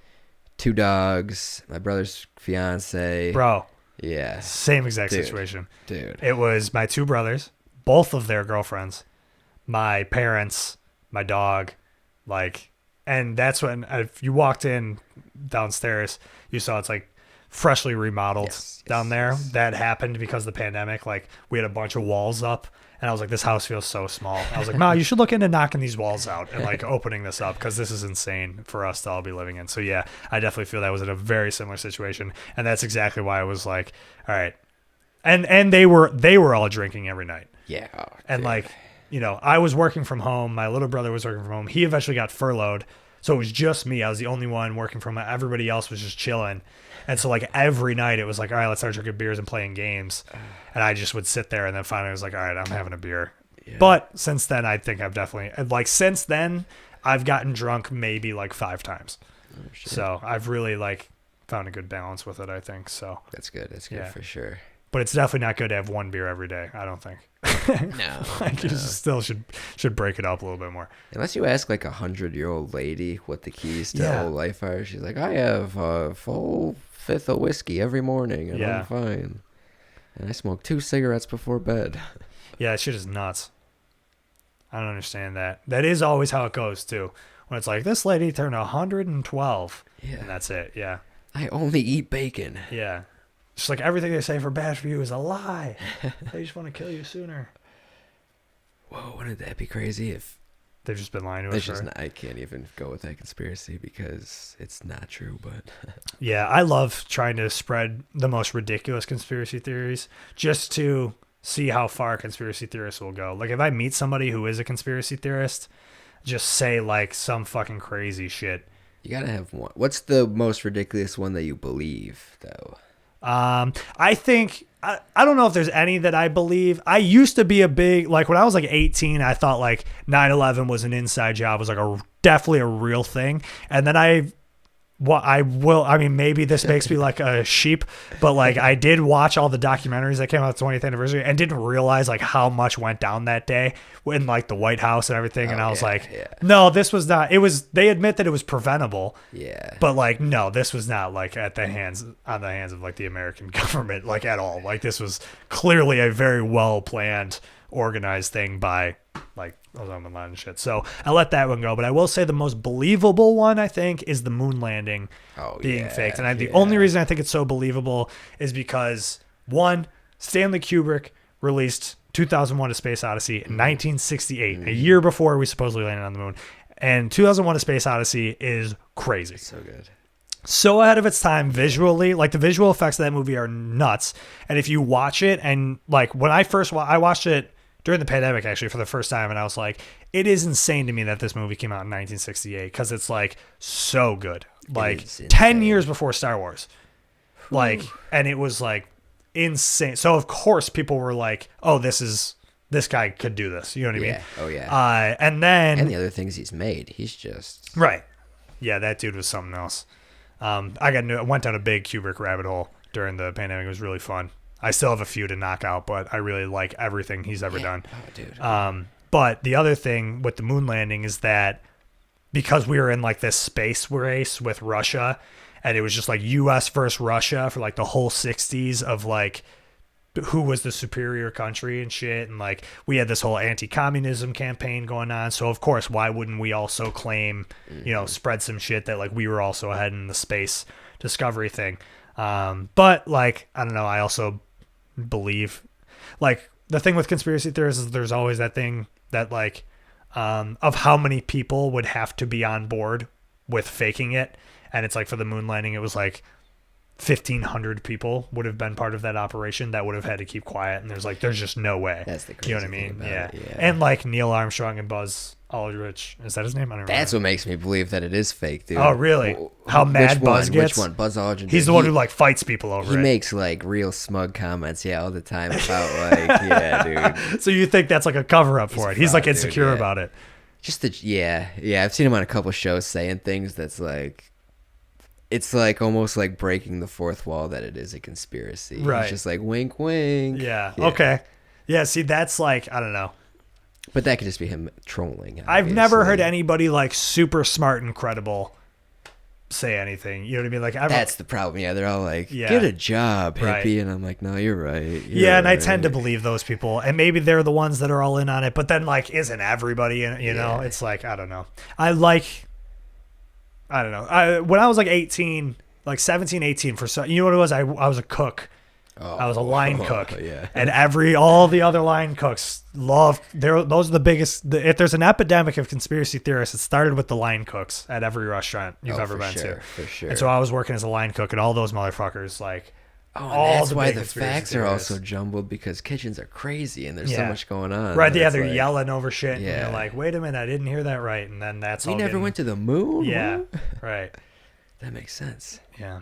2 dogs, my brother's fiance. Bro, Yeah. Same exact Dude. situation. Dude. It was my two brothers, both of their girlfriends, my parents, my dog, like, and that's when if you walked in downstairs, you saw it's like freshly remodeled down there. Yes. That happened because of the pandemic. Like, we had a bunch of walls up, and I was like, this house feels so small. I was like, Ma, you should look into knocking these walls out and like opening this up, because this is insane for us to all be living in. So yeah, I definitely feel that was in a very similar situation, and that's exactly why I was like, all right. And they were all drinking every night. Yeah. Oh, and like, you know, I was working from home. My little brother was working from home. He eventually got furloughed. So it was just me. I was the only one working from home. Everybody else was just chilling. And so like every night it was like, all right, let's start drinking beers and playing games. And I just would sit there, and then finally I was like, all right, I'm having a beer. Yeah. But since then, I think I've definitely, like, since then I've gotten drunk maybe like 5 times. Oh, so I've really like found a good balance with it, I think. So that's good. That's good for sure. But it's definitely not good to have one beer every day, I don't think. No. Like, you still should break it up a little bit more. Unless you ask like 100-year-old lady what the keys to old life are. She's like, I have a full 5th of whiskey every morning, and I'm fine. And I smoke 2 cigarettes before bed. Yeah, that shit is nuts. I don't understand that. That is always how it goes, too. When it's like, this lady turned 112. Yeah. And that's it, yeah. I only eat bacon. Yeah. Just like everything they say for bad for you is a lie. They just want to kill you sooner. Whoa, wouldn't that be crazy if they've just been lying to us? I can't even go with that conspiracy because it's not true. But yeah, I love trying to spread the most ridiculous conspiracy theories just to see how far conspiracy theorists will go. Like, if I meet somebody who is a conspiracy theorist, just say like some fucking crazy shit. You gotta have one. What's the most ridiculous one that you believe, though? I think I don't know if there's any that I believe. I used to be a big, like, when I was like 18, I thought like 9/11 was an inside job, was like definitely a real thing. And then I mean, maybe this makes me like a sheep, but like I did watch all the documentaries that came out the 20th anniversary and didn't realize like how much went down that day in like the White House and everything. And I was no, this was not, they admit that it was preventable. Yeah. But like, no, this was not like on the hands of like the American government, like at all. Like, this was clearly a very well planned, organized thing by like Osama bin Laden shit. So I let that one go, but I will say the most believable one, I think, is the moon landing being faked. And the only reason I think it's so believable is because, one, Stanley Kubrick released 2001: A Space Odyssey in 1968, a year before we supposedly landed on the moon. And 2001: A Space Odyssey is crazy. It's so good. So ahead of its time visually. Like, the visual effects of that movie are nuts. And if you watch it, and like when I watched it during the pandemic, actually, for the first time, and I was like, it is insane to me that this movie came out in 1968, because it's like so good. Like 10 years before Star Wars. Like, and it was like insane. So of course people were like, oh, this guy could do this. You know what I mean? Oh yeah. And then the other things he's made, he's just right. Yeah, that dude was something else. I went down a big Kubrick rabbit hole during the pandemic. It was really fun. I still have a few to knock out, but I really like everything he's ever done. Oh, dude. But the other thing with the moon landing is that because we were in like this space race with Russia, and it was just like US versus Russia for like the whole 60s of like who was the superior country and shit. And like we had this whole anti-communism campaign going on. So of course, why wouldn't we also claim, spread some shit that like we were also ahead in the space discovery thing. But like, I don't know. I also believe, like, the thing with conspiracy theories is there's always that thing that like of how many people would have to be on board with faking it. And it's like for the moon landing, it was like 1,500 people would have been part of that operation that would have had to keep quiet. And there's just no way. That's the crazy you know what I mean? Yeah. And like Neil Armstrong and Buzz Aldrich, is that his name? I don't remember. That's what makes me believe that it is fake, dude. Oh, really? How mad Buzz gets? Which one? Buzz Aldrin. He's the one who like fights people over it. He makes like real smug comments, all the time about like, yeah, dude. So you think that's like a cover up for it? He's like insecure about it. Just I've seen him on a couple shows saying things that's like, it's like almost like breaking the fourth wall that it is a conspiracy. Right. It's just like wink, wink. Yeah. Okay. Yeah. See, that's like, I don't know. But that could just be him trolling. I've never heard anybody like super smart and credible say anything. You know what I mean? Like That's the problem. Yeah, they're all like, Yeah. get a job, hippie. Right. And I'm like, no, you're right. Yeah, and I tend to believe those people. And maybe they're the ones that are all in on it. But then, like, isn't everybody in it? You know? It's like, I don't know. I don't know. When I was like 18, like 17, 18, you know what it was? I was a cook. I was a line cook. Yeah. And all the other line cooks those are the biggest. If there's an epidemic of conspiracy theorists, it started with the line cooks at every restaurant you've ever been to. For sure. And so I was working as a line cook, and all those motherfuckers, like, that's why big the conspiracy facts are theorists. also jumbled, because kitchens are crazy and there's so much going on. Right, that yeah, it's they're like, yelling over shit. And Yeah. you're like, wait a minute, I didn't hear that right. And then that's we all never getting- went to the moon? Yeah, What? right. That makes sense. Yeah.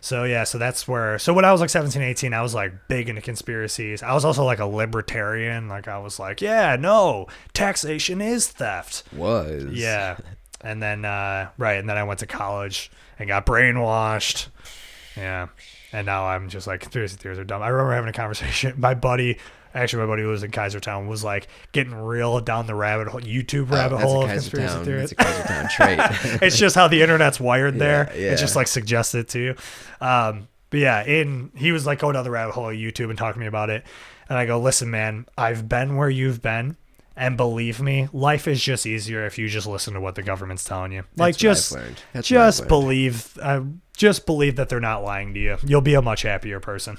So that's where. So when I was like 17, 18, I was like big into conspiracies. I was also like a libertarian. Like I was like, yeah, no, taxation is theft. Yeah. And then and then I went to college and got brainwashed. Yeah. And now I'm just like, conspiracy theories are dumb. I remember having a conversation. My buddy who was in Kaisertown was like getting real down the YouTube rabbit hole of conspiracy theories. That's a Kaisertown trait. It's just how the internet's wired there. Yeah. It's just like suggested to you. But yeah, he was like going down the rabbit hole of YouTube and talking to me about it. And I go, listen, man, I've been where you've been. And believe me, life is just easier if you just listen to what the government's telling you. Like, That's what I've learned. believe that they're not lying to you. You'll be a much happier person.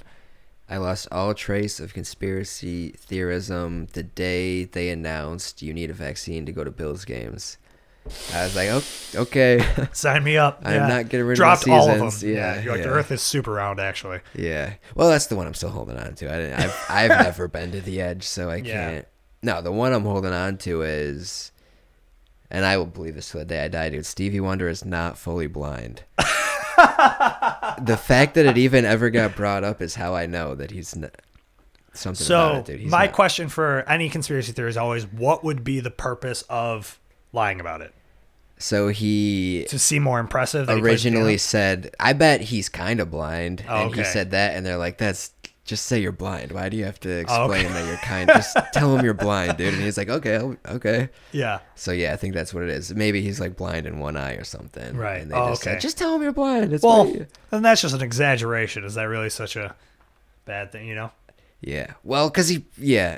I lost all trace of conspiracy theorism the day they announced you need a vaccine to go to Bills games. I was like, okay. Sign me up. I'm not getting rid Dropped of the all of seasons. them. Yeah, You're like, the Earth is super round, actually. Yeah. Well, that's the one I'm still holding on to. I've never been to the edge, so I can't. No, the one I'm holding on to is, and I will believe this till the day I die, dude, Stevie Wonder is not fully blind. The fact that it even ever got brought up is how I know that he's not. Something about it, dude. He's my not. question for any conspiracy theory is always, what would be the purpose of lying about it? So he To seem more impressive? that he plays originally piano? said, I bet he's kind of blind. Oh, and he okay. said that, and they're like, just say you're blind. Why do you have to explain that you're kind? Just tell him you're blind, dude. And he's like, okay. Yeah. So yeah, I think that's what it is. Maybe he's like blind in one eye or something. Right. And they just okay. said, just tell him you're blind. It's Well, funny. then that's just an exaggeration. Is that really such a bad thing, Yeah. Well, because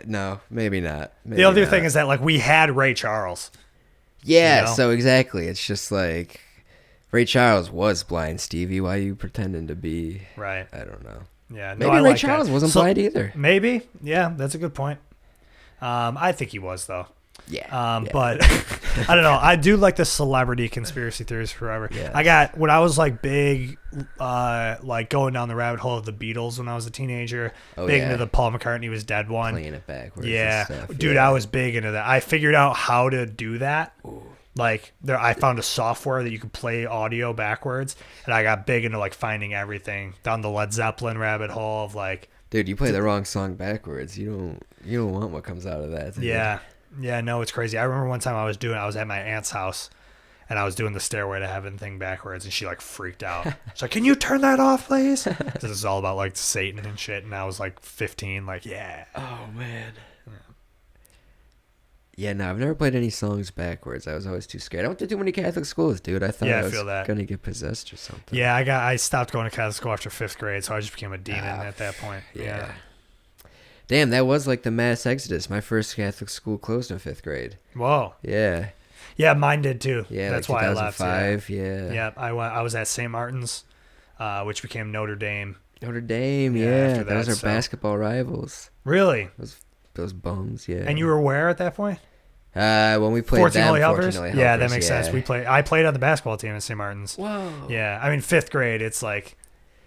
no, maybe not. Maybe the other not. thing is that, like, we had Ray Charles. Yeah, so exactly. It's just like, Ray Charles was blind, Stevie. Why are you pretending to be? Right. I don't know. Yeah. Maybe I Ray like Charles that. wasn't blind either. Maybe. Yeah, that's a good point. I think he was, though. Yeah. But I don't know. I do like the celebrity conspiracy theories forever. Yes. When I was like big, like going down the rabbit hole of the Beatles when I was a teenager, big into the Paul McCartney was dead one. Playing it backwards. Yeah. And stuff. Dude, I was big into that. I figured out how to do that. Ooh. Like I found a software that you could play audio backwards, and I got big into like finding everything down the Led Zeppelin rabbit hole of like. Dude, you play the wrong song backwards. You don't want what comes out of that. Dude. Yeah. Yeah, no, it's crazy. I remember one time I was at my aunt's house and I was doing the Stairway to Heaven thing backwards, and she like freaked out. She's like, "Can you turn that off, please?" Because this is all about like Satan and shit. And I was like 15, like, yeah. Oh man. Yeah, no, I've never played any songs backwards. I was always too scared. I went to too many Catholic schools, dude. I thought I was gonna get possessed or something. Yeah, I stopped going to Catholic school after 5th grade, so I just became a demon at that point. Yeah. Damn, that was like the mass exodus. My first Catholic school closed in 5th grade. Whoa. Yeah. Yeah, mine did too. Yeah, that's like why I left. 2005. Yeah. Yeah, I was at St. Martin's, which became Notre Dame. Notre Dame. Yeah, Yeah, after those that, are basketball rivals. Really? Those bums. Yeah. And you were where at that point? When we played 14 them, Holy 14 Helpers? Holy Yeah, that Helpers, makes sense. I played on the basketball team at St. Martin's. Whoa. Yeah, I mean 5th grade, it's like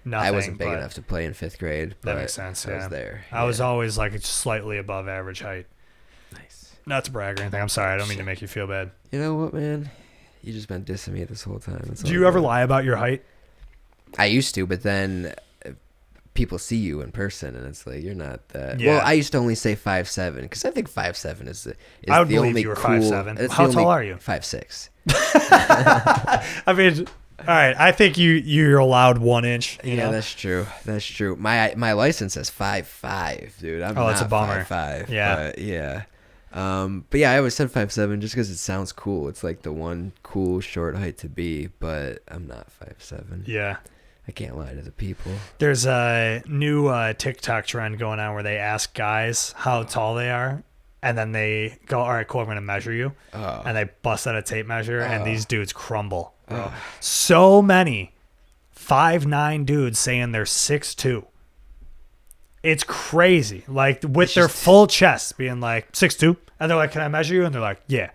nothing. I wasn't big enough to play in 5th grade. But that makes sense. I Yeah. was there. I was always like slightly above average height. Nice. Not to brag or anything. I'm sorry. I don't mean to make you feel bad. You know what, man? You just been dissing me this whole time. Do you ever lie about your height? I used to, but then people see you in person, and it's like you're not that. Yeah. Well, I used to only say 5'7" because I think 5'7" is I would the believe only you were cool. 5'7". How tall are you? 5'6". I mean, all right. I think you're allowed 1 inch. You know? That's true. That's true. My license says 5'5", dude. I'm that's not a bummer. 5'5". Yeah. But yeah. But yeah, I always said 5'7" just because it sounds cool. It's like the one cool short height to be, but I'm not 5'7". Yeah. I can't lie to the people. There's a new TikTok trend going on where they ask guys how tall they are, and then they go, all right, cool, I'm going to measure you. And they bust out a tape measure, and these dudes crumble. So many 5'9" dudes saying they're 6'2". It's crazy. Like, with their full chest being like 6'2", and they're like, can I measure you? And they're like, yeah.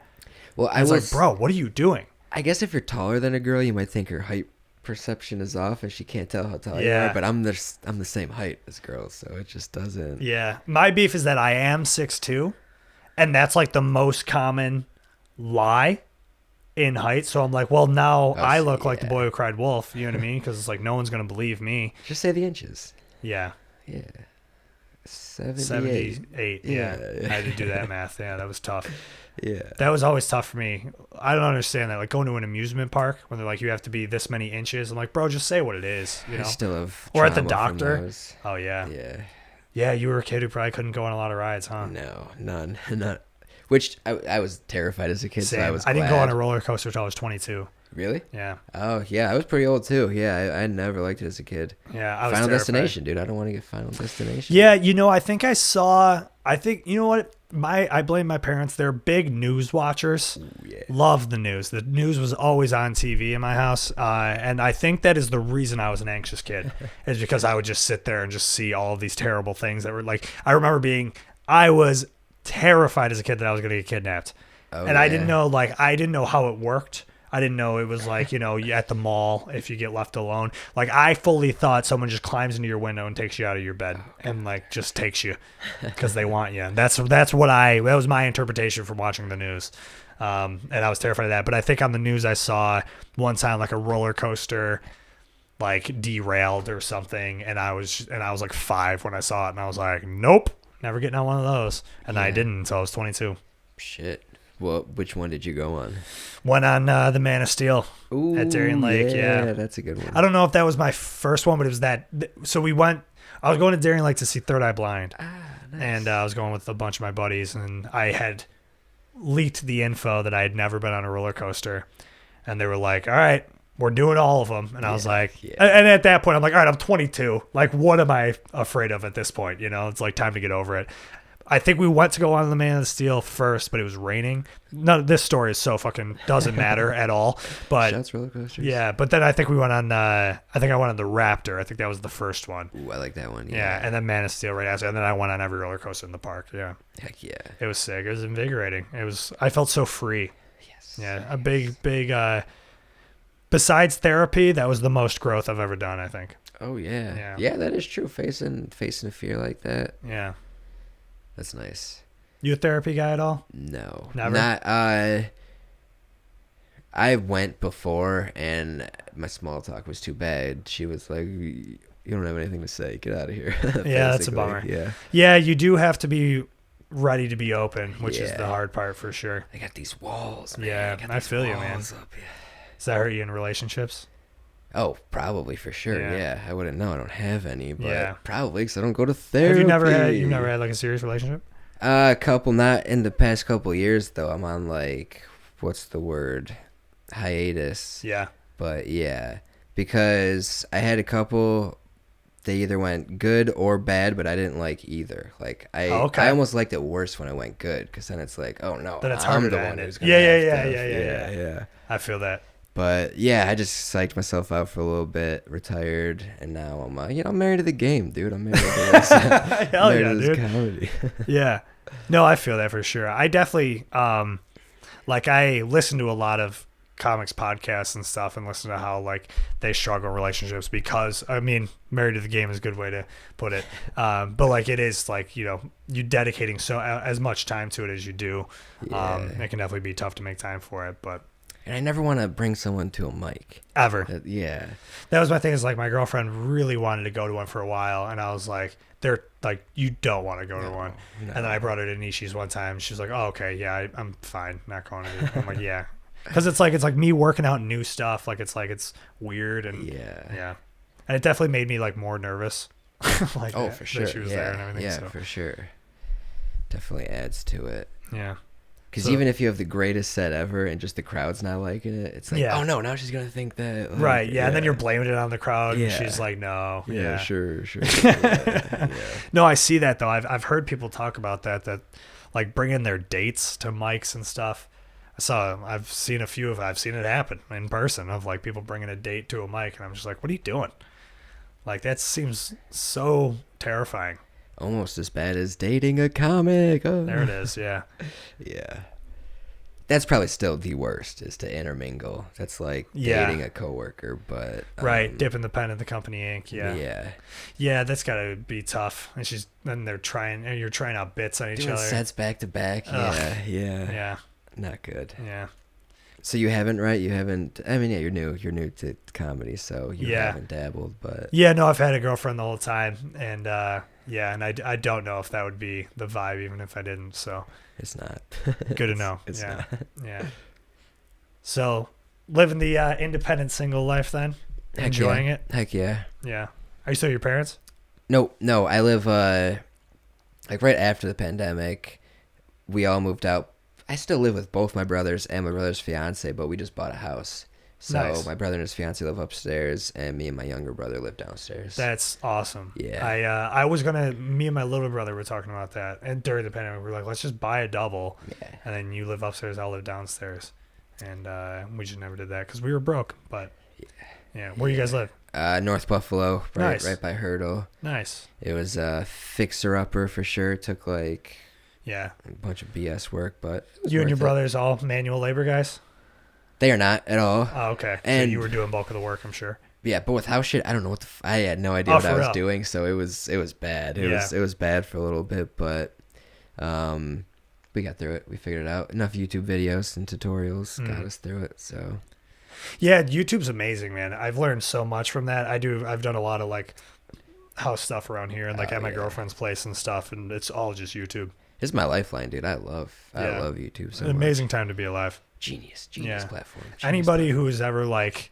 Well, I was like, bro, what are you doing? I guess if you're taller than a girl, you might think her height perception is off and she can't tell how tall you are, but I'm the same height as girls, so it just doesn't. Yeah. My beef is that I am 6'2", and that's like the most common lie in height. So I'm like, well, now I look like the boy who cried wolf. You know what I mean? Because it's like no one's gonna believe me. Just say the inches. Yeah. 78. Yeah. I had to do that math. Yeah, that was tough. Yeah. That was always tough for me. I don't understand that. Like going to an amusement park when they're like, you have to be this many inches. I'm like, bro, just say what it is. You know? I still have or at the trauma from doctor. those. Oh yeah. Yeah. Yeah, you were a kid who probably couldn't go on a lot of rides, huh? No, none. Not. Which I was terrified as a kid. Same. So I didn't go on a roller coaster until I was 22. Really? Yeah. Oh yeah, I was pretty old too. Yeah, I never liked it as a kid. Yeah, I was Final terrified. Destination, dude. I don't want to get Final Destination. Yeah, you know, I think you know what? I blame my parents. They're big news watchers. Ooh, yeah. Love the news. The news was always on TV in my house. And I think that is the reason I was an anxious kid, is because I would just sit there and just see all of these terrible things that were like, I was terrified as a kid that I was going to get kidnapped. Oh, and I didn't know how it worked. I didn't know it was like, you know, at the mall, if you get left alone. Like, I fully thought someone just climbs into your window and takes you out of your bed and, like, just takes you because they want you. That was my interpretation from watching the news. And I was terrified of that. But I think on the news I saw one time, like, a roller coaster, like, derailed or something. And I was like 5 when I saw it. And I was like, nope, never getting on one of those. And I didn't until I was 22. Shit. Well, which one did you go on? Went on the Man of Steel at Darien Lake. Yeah, that's a good one. I don't know if that was my first one, but it was that. So I was going to Darien Lake to see Third Eye Blind. Nice. And I was going with a bunch of my buddies, and I had leaked the info that I had never been on a roller coaster. And they were like, all right, we're doing all of them. And I was like, and at that point, I'm like, all right, I'm 22. Like, what am I afraid of at this point? You know, it's like time to get over it. I think we went to go on the Man of Steel first, but it was raining. This story is so fucking doesn't matter at all. But Shots roller coasters. Yeah, but then I think we went on. I went on the Raptor. I think that was the first one. Ooh, I like that one. Yeah, and then Man of Steel right after, and then I went on every roller coaster in the park. Yeah, heck yeah, it was sick. It was invigorating. I felt so free. Yes. Yeah, a big. Besides therapy, that was the most growth I've ever done, I think. Oh yeah, yeah, that is true. Facing a fear like that. Yeah. That's nice. You a therapy guy at all? No. Never? Not, I went before, and my small talk was too bad. She was like, you don't have anything to say. Get out of here. Yeah, that's a bummer. Yeah. Yeah, you do have to be ready to be open, which is the hard part for sure. I got these walls, man. Yeah, I feel you, man. Does that hurt you in relationships? Oh, probably for sure. Yeah. I wouldn't know. I don't have any, but probably because I don't go to therapy. Have you've never had like a serious relationship? A couple, not in the past couple years though. I'm on like, what's the word? Hiatus. Yeah. But yeah, because I had a couple, they either went good or bad, but I didn't like either. Like I almost liked it worse when it went good, because then it's like, oh no, then it's I'm harder the to one end who's it. gonna Yeah. I feel that. But yeah, I just psyched myself out for a little bit, retired, and now I'm I'm married to the game, dude. I'm married to this. Hell yeah, dude. Comedy. Yeah. No, I feel that for sure. I definitely like I listen to a lot of comics podcasts and stuff, and listen to how like they struggle in relationships, because I mean, married to the game is a good way to put it. But like it is like, you dedicating as much time to it as you do. It can definitely be tough to make time for it, but. And I never want to bring someone to a mic. Ever. Yeah. That was my thing, is like my girlfriend really wanted to go to one for a while, and I was like, they're like, you don't want to go to one. No. And then I brought her to Nietzsche's one time. She was like, oh, okay, yeah, I'm fine, not going to do. I'm like, yeah. Because it's like me working out new stuff. Like it's weird, and yeah. And it definitely made me like more nervous. Like for sure. That she was there and everything. Yeah, for sure. Definitely adds to it. Yeah. Because even if you have the greatest set ever and just the crowd's not liking it, it's like, oh no, now she's gonna think that. Like, right. Yeah. And then you're blaming it on the crowd. Yeah. And she's like, no. Yeah. Sure. Yeah. No, I see that though. I've heard people talk about that like bringing their dates to mics and stuff. I've seen it happen in person of like people bringing a date to a mic, and I'm just like, what are you doing? Like that seems so terrifying. Almost as bad as dating a comic. Oh. There it is. Yeah. Yeah. That's probably still the worst, is to intermingle. That's like dating a coworker, but right, dipping the pen in the company ink. Yeah, that's gotta be tough. And you're trying out bits on each doing other. Sets back to back. Yeah. Not good. Yeah. So you haven't, right? I mean, yeah, you're new to comedy, so you haven't dabbled, but yeah, no, I've had a girlfriend the whole time, and and I don't know if that would be the vibe even if I didn't. So it's not. Good to know. It's yeah. not. Yeah. So living the independent single life then, enjoying it. Heck yeah. Yeah. Are you still with your parents? No. I live like right after the pandemic. We all moved out. I still live with both my brothers and my brother's fiance, but we just bought a house. So nice. My brother and his fiance live upstairs, and me and my younger brother live downstairs. That's awesome. Yeah. Me and my little brother were talking about that, and during the pandemic, we were like, let's just buy a double, and then you live upstairs, I'll live downstairs, and we just never did that because we were broke. But yeah, where you guys live? North Buffalo, right by Hurdle. Nice. It was a fixer-upper for sure. It took like a bunch of BS work, but you and your brothers all manual labor guys? They are not at all. Oh, okay. And so you were doing bulk of the work, I'm sure. Yeah, but with house shit, I don't know what I had no idea what I was doing, so it was bad. It was bad for a little bit, but we got through it. We figured it out. Enough YouTube videos and tutorials got us through it. So yeah, YouTube's amazing, man. I've learned so much from that. I've done a lot of like house stuff around here and like at my girlfriend's place and stuff, and it's all just YouTube. It's my lifeline, dude. I love YouTube so much. An amazing time to be alive. Genius platform. Anybody who's ever like,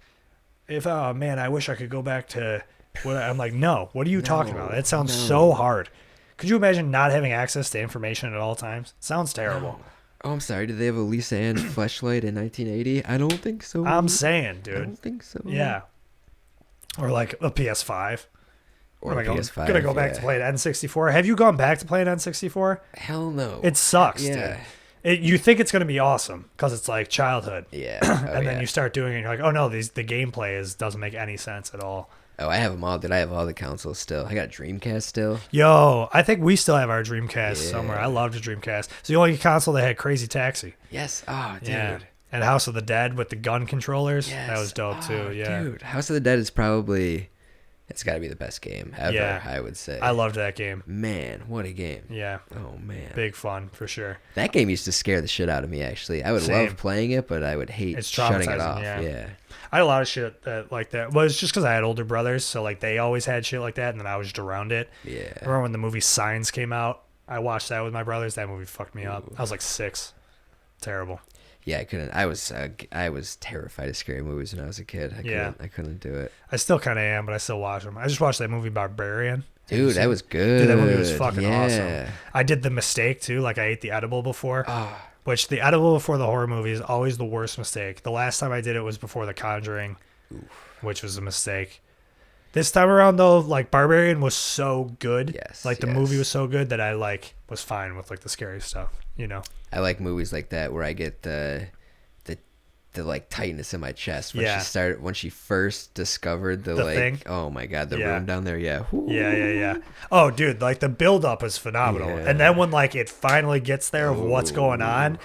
oh man, I wish I could go back to what I'm like, no, what are you talking about? That sounds so hard. Could you imagine not having access to information at all times? It sounds terrible. No. Oh, I'm sorry. Did they have a Lisa Ann fleshlight in 1980? I don't think so. I'm saying, dude. I don't think so. Yeah. Or like a PS5. Or a PS5. Gonna go back to play an N64. Have you gone back to play an N64? Hell no. It sucks, dude. You think it's going to be awesome because it's like childhood. Yeah. And then you start doing it and you're like, oh no, the gameplay doesn't make any sense at all. Oh, I have them all, dude. I have all the consoles still. I got a Dreamcast still. Yo, I think we still have our Dreamcast somewhere. I loved the Dreamcast. It's the only console that had Crazy Taxi. Yes. Oh, dude. Yeah. And House of the Dead with the gun controllers. Yes. That was dope too. Yeah. Dude, House of the Dead is probably... It's got to be the best game ever, I would say. I loved that game. Man, what a game. Yeah. Oh, man. Big fun, for sure. That game used to scare the shit out of me, actually. I would love playing it, but I would hate shutting it off. Yeah. I had a lot of shit like that. Well, it's just because I had older brothers, so like they always had shit like that, and then I was just around it. Yeah. I remember when the movie Signs came out, I watched that with my brothers. That movie fucked me up. I was like 6. Terrible. Yeah, I couldn't. I was terrified of scary movies when I was a kid. I couldn't do it. I still kind of am, but I still watch them. I just watched that movie Barbarian. Dude, that was good. Dude, that movie was fucking awesome. I did the mistake too. Like I ate the edible before, which the edible before the horror movie is always the worst mistake. The last time I did it was before The Conjuring, which was a mistake. This time around though, like Barbarian was so good. Yes. Like the movie was so good that I like was fine with like the scary stuff. You know. I like movies like that where I get the like tightness in my chest when she first discovered the like thing? Oh my god, the room down there. Yeah. Yeah. Oh dude, like the build up is phenomenal. And then when like it finally gets there of what's going on,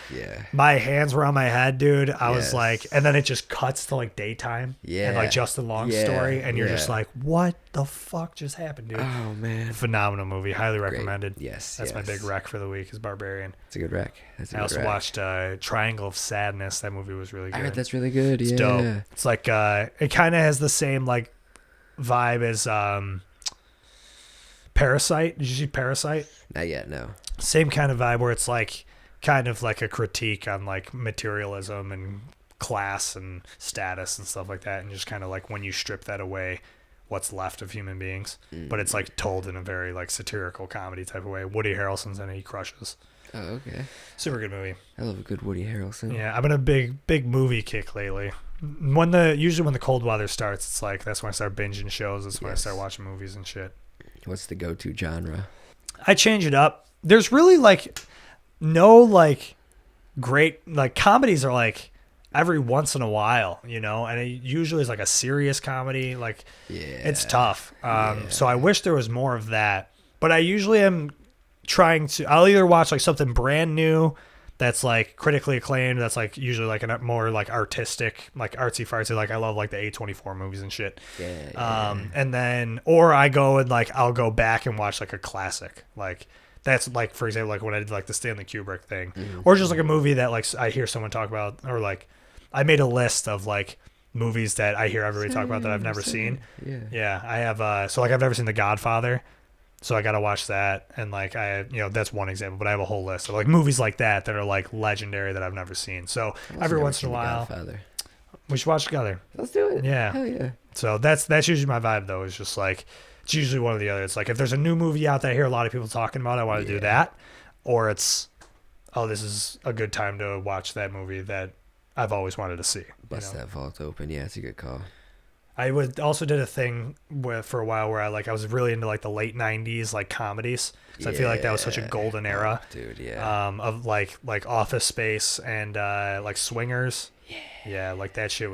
my hands were on my head, dude. I was like, and then it just cuts to like daytime and like Justin Long's story, and you're just like, what the fuck just happened, dude? Oh man, phenomenal movie, highly recommended. Yes, that's my big rec for the week is Barbarian. It's a good rec. I also watched Triangle of Sadness. That movie was really good. I heard that's really good. It's dope. It's like it kind of has the same like vibe as Parasite. Did you see Parasite? Not yet, no. Same kind of vibe where it's like kind of like a critique on like materialism and class and status and stuff like that, and just kind of like when you strip that away, what's left of human beings. But it's like told in a very like satirical comedy type of way. Woody Harrelson's in it. He crushes. Oh, okay. Super good movie. I love a good Woody Harrelson. Yeah, I've been a big movie kick lately. Usually when the cold weather starts, it's like that's when I start binging shows. That's when I start watching movies and shit. What's the go-to genre? I change it up. There's really like no like great like comedies are like every once in a while, you know, and it usually is like a serious comedy. Like it's tough. So I wish there was more of that. But I usually am I'll either watch like something brand new that's like critically acclaimed, that's like usually like a more like artistic, like artsy fartsy, like I love like the A24 movies and shit. And then or I go and like I'll go back and watch like a classic. Like that's like, for example, like when I did like the Stanley Kubrick thing, or just like a movie that like I hear someone talk about, or like I made a list of like movies that I hear everybody talk about that I've never seen. Yeah, I have so like I've never seen The Godfather. So I got to watch that. And like, that's one example, but I have a whole list of like movies like that are like legendary that I've never seen. So every once in a while, we should watch together. Let's do it. Yeah. Hell yeah. So that's usually my vibe though. It's just like, it's usually one or the other. It's like, if there's a new movie out that I hear a lot of people talking about, I want to do that. Or it's, this is a good time to watch that movie that I've always wanted to see. Bust that vault open. Yeah, it's a good call. I also did a thing for a while where I was really into like the late 90s like comedies. So I feel like that was such a golden era. Dude, yeah. Of like Office Space and like Swingers. Yeah, like that shit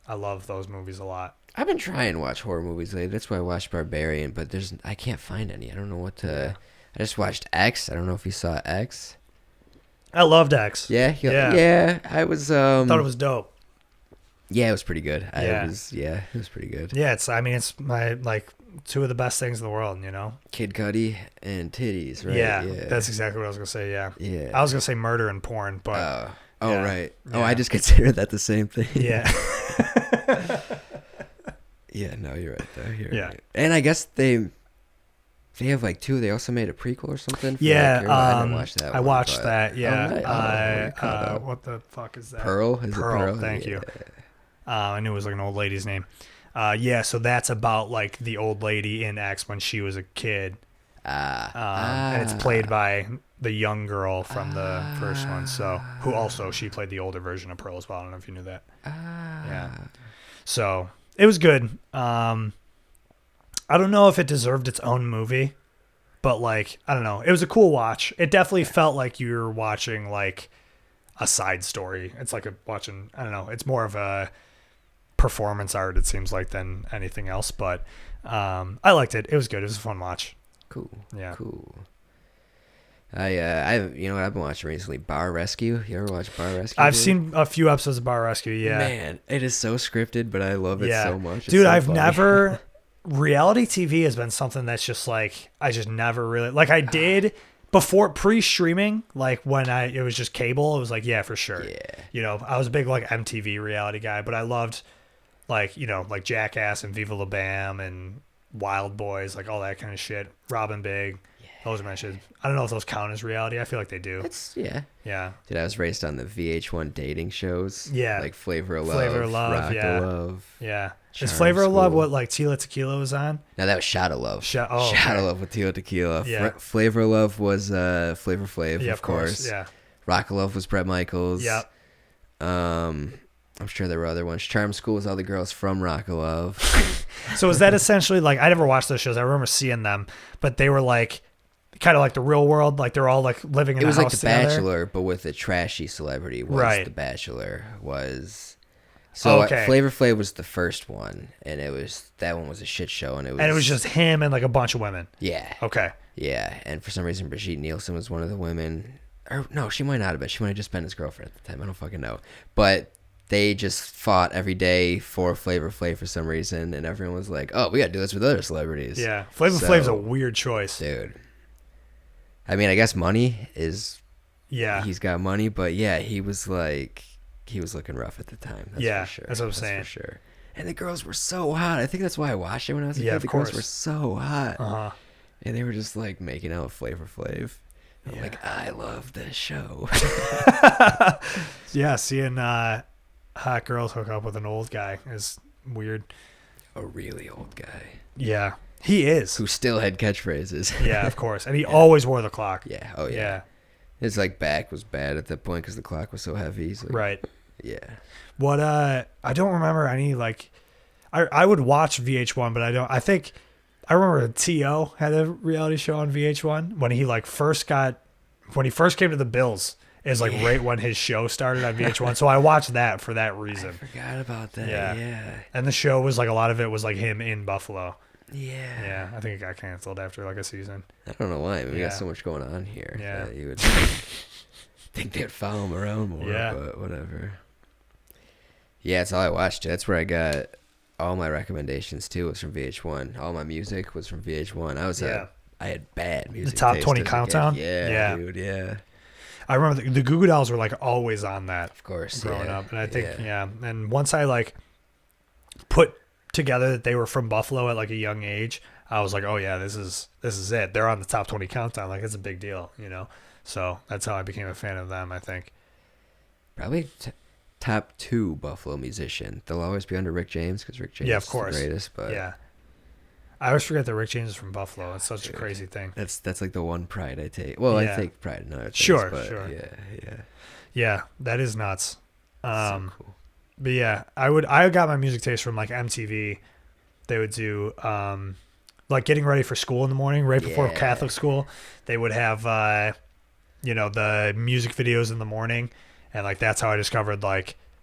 I love those movies a lot. I've been trying to watch horror movies lately. That's why I watched Barbarian, but I can't find any. I don't know what to. I just watched X. I don't know if you saw X. I loved X. Yeah. I was thought it was dope. Yeah, it was pretty good. Yeah. It was pretty good. Yeah, it's my like two of the best things in the world, you know? Kid Cudi and titties, right? Yeah, that's exactly what I was going to say, yeah. I was going to say murder and porn, but... right. Yeah. Oh, I just consider that the same thing. Yeah. Yeah, no, you're right, though. Yeah. Right. And I guess they have like two. They also made a prequel or something. For yeah, I didn't watch that. I watched that. Yeah. Right. What the fuck is that? Pearl. Is Pearl. It Pearl? Thank you. I knew it was like an old lady's name. So that's about like the old lady in X when she was a kid. And it's played by the young girl from the first one. So who also she played the older version of Pearl as well. I don't know if you knew that. Yeah. So it was good. I don't know if it deserved its own movie, but like I don't know. It was a cool watch. It definitely felt like you were watching like a side story. It's like watching. I don't know. It's more of a performance art. It seems like than anything else. But I liked it. It was good. It was a fun watch. Cool. Yeah. Cool. You know what I've been watching recently? Bar Rescue. You ever watch Bar Rescue? I've seen a few episodes of Bar Rescue. Yeah. Man, it is so scripted, but I love it so much. Dude, I've never. Reality TV has been something that's just like I just never really like. I did before pre-streaming, like when it was just cable. It was like for sure. Yeah. You know, I was a big like MTV reality guy, but I loved like like Jackass and Viva La Bam and Wild Boys, like all that kind of shit. Robin Big. Those are my shit. I don't know if those count as reality. I feel like they do. Yeah. Dude, I was raised on the VH1 dating shows. Yeah. Like Flavor of Love. Flavor of Love. Rock of Love. Yeah. Charm Is Flavor of Love School. what like Tila Tequila was on? No, that was Shot of Love. Shot of Love with Tila Tequila. Yeah. Flavor of Love was Flavor Flav, Yeah, of course. Yeah. Rock of Love was Bret Michaels. Yep. I'm sure there were other ones. Charm School was all the girls from Rock of Love. So is that essentially like I never watched those shows. I remember seeing them, but they were like kind of like the Real World, like they're all like living in a house together. It was like The Bachelor, but with a trashy celebrity. Right. The Bachelor was. So Flavor Flav was the first one, and that one was a shit show, and it was just him and like a bunch of women. Yeah. Okay. Yeah, and for some reason Brigitte Nielsen was one of the women. Or no, she might not have been. She might have just been his girlfriend at the time. I don't fucking know. But they just fought every day for Flavor Flav for some reason, and everyone was like, "Oh, we gotta do this with other celebrities." Yeah, Flavor Flav's a weird choice, dude. I mean, I guess money is. Yeah. He's got money, but yeah, he was looking rough at the time. That's for sure. That's what I'm saying. For sure. And the girls were so hot. I think that's why I watched it when I was a kid. Of course. Girls were so hot. Uh-huh. And they were just like making out with Flavor Flav. I'm like, I love this show. Yeah, seeing hot girls hook up with an old guy is weird. A really old guy. Yeah, he is. Who still had catchphrases. Yeah, of course. And he always wore the clock. Yeah. Oh, yeah. His like back was bad at that point because the clock was so heavy. He's like, Right. Yeah. What I don't remember any like I would watch VH1, but I remember T.O. had a reality show on VH1 when he first came to the Bills. Is right when his show started on VH1. So I watched that for that reason. I forgot about that. Yeah. Yeah. And the show was a lot of it was him in Buffalo. Yeah. Yeah. I think it got canceled after a season. I don't know why. I mean, we Yeah. got so much going on here. Yeah. That you would think they'd follow him around more, Yeah. but whatever. Yeah, that's all I watched. That's where I got all my recommendations too. Was from VH1. All my music was from VH1. I had bad music. The top taste 20 as a kid. countdown? Yeah, Yeah. dude. Yeah. I remember the Goo Goo Dolls were always on that. Of course. Growing yeah. up. And I think, And once I put together that they were from Buffalo at a young age, I was like, oh yeah, this is it. They're on the top 20 countdown. It's a big deal, So that's how I became a fan of them, I think. Probably top 2 Buffalo musician. They'll always be under Rick James because Rick James Yeah, of course. is the greatest. But yeah. I always forget that Rick James is from Buffalo. It's such a crazy thing. That's the one pride I take. Well, Yeah. I take pride in other things. Sure, but sure. Yeah. Yeah, that is nuts. So cool. But yeah, I got my music taste from MTV. They would do getting ready for school in the morning, right before Yeah. Catholic school. They would have the music videos in the morning, and that's how I discovered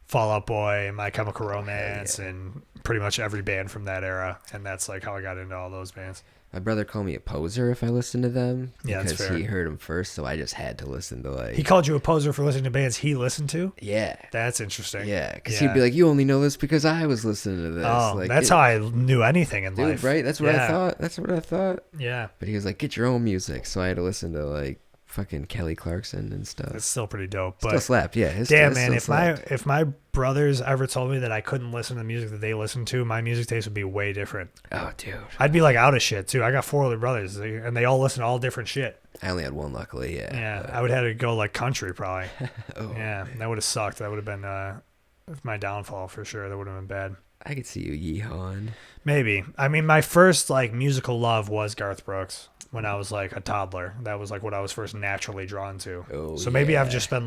Fall Out Boy and My Chemical Romance and pretty much every band from that era, and that's how I got into all those bands. My brother called me a poser if I listened to them. Yeah, that's because fair. he heard them first, so I just had to listen to He called you a poser for listening to bands he listened to? Yeah. That's interesting. Yeah, because he'd be like, "You only know this because I was listening to this." Oh, that's how I knew anything in life. Right? That's what I thought. That's what I thought. Yeah. But he was like, "Get your own music," so I had to listen to fucking Kelly Clarkson and stuff. It's still pretty dope. But Still slapped, yeah. Damn, man, if my brothers ever told me that I couldn't listen to the music that they listen to, my music taste would be way different. Oh, dude. I'd be out of shit too. I got 4 other brothers, and they all listen to all different shit. I only had one, luckily, yeah. Yeah, I would have had to go country probably. Oh, yeah, man. that would have sucked. That would have been my downfall for sure. That would have been bad. I could see you yeehawing. Maybe. I mean, my first musical love was Garth Brooks when I was a toddler. That was what I was first naturally drawn to. Oh, so maybe I've yeah. just been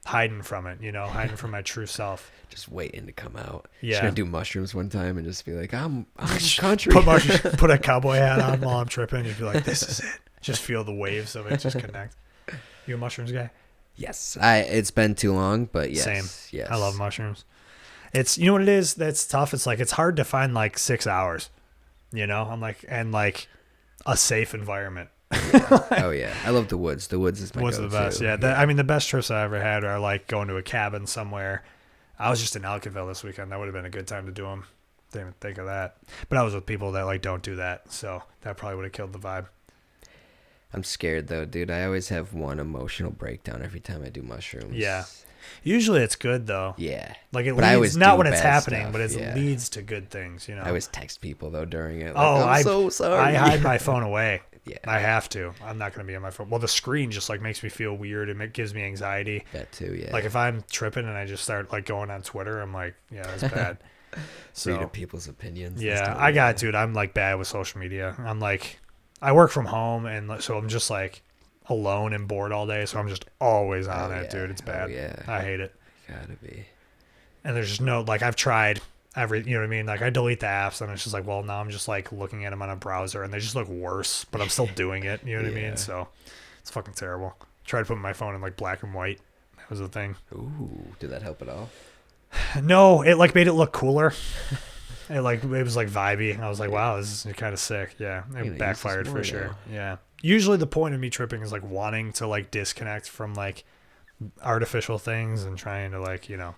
hiding from it, hiding from my true self. Just waiting to come out. Yeah. Just gonna do mushrooms one time and just be like, I'm country. Put a cowboy hat on while I'm tripping. You'd be like, this is it. Just feel the waves of it just connect. You a mushrooms guy? Yes. It's been too long, but yes. Same. Yes. I love mushrooms. It's, what it is that's tough? It's it's hard to find 6 hours, I'm and a safe environment. Oh yeah, I love the woods. The woods is my Woods are the best. Yeah. I mean, the best trips I ever had are going to a cabin somewhere. I was just in Elkinville this weekend. That would have been a good time to do them. Didn't even think of that. But I was with people that don't do that. So that probably would have killed the vibe. I'm scared though, dude. I always have one emotional breakdown every time I do mushrooms. Yeah. Usually it's good though. Yeah. It But leads, I always not do when it's bad happening, stuff, but it yeah. leads to good things, I always text people though during it. I'm so sorry. I hide my phone away. Yeah. I have to. I'm not going to be on my phone. Well, the screen just makes me feel weird and it gives me anxiety. That too, yeah. If I'm tripping and I just start going on Twitter, I'm like, yeah, that's bad. Reading people's opinions. Yeah, dude, I'm bad with social media. I'm I work from home and so I'm just alone and bored all day. So I'm just always on it, dude. It's bad. Oh, yeah. I hate it. Gotta be. And there's just no, I've tried you know what I mean? I delete the apps and it's just well, now I'm just looking at them on a browser and they just look worse, but I'm still doing it. You know what I mean? So it's fucking terrible. Tried putting my phone in black and white. That was the thing. Ooh, did that help at all? No, it made it look cooler. It was vibey. I was like, wow, this is kind of sick. Yeah, it backfired for sure. Yeah. Usually the point of me tripping is wanting to disconnect from artificial things and trying to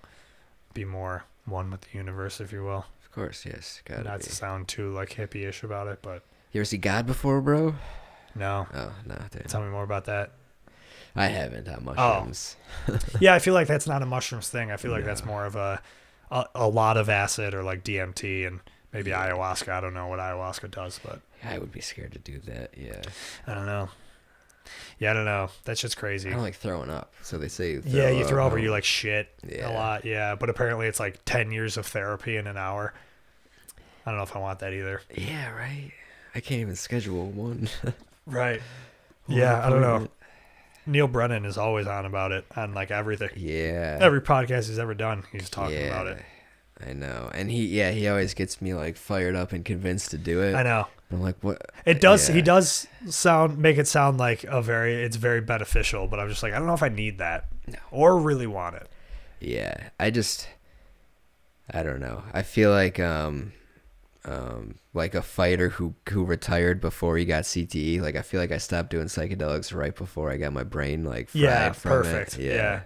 be more one with the universe, if you will. Of course, yes. Gotta Not be. to sound too hippie-ish about it, but You ever see God before, bro? no. Oh, no. Dude. Tell me more about that. I haven't on mushrooms. Yeah, I feel like that's not a mushrooms thing. I feel like that's more of a lot of acid or DMT and maybe ayahuasca. I don't know what ayahuasca does, but I would be scared to do that, yeah. I don't know. Yeah, I don't know. That shit's crazy. I don't like throwing up, so they say You throw up or you shit Yeah. a lot. Yeah, but apparently it's 10 years of therapy in an hour. I don't know if I want that either. Yeah, right. I can't even schedule one. Right. Yeah, I don't know. Neil Brennan is always on about it on like everything. Yeah. Every podcast he's ever done, he's talking about it. I know. And he always gets me like fired up and convinced to do it. I know. I'm like, what? It does. He does make it sound like it's very beneficial, but I'm just like, I don't know if I need that or really want it. Yeah. I don't know. I feel like a fighter who retired before he got CTE. Like I feel like I stopped doing psychedelics right before I got my brain like fried from perfect. it.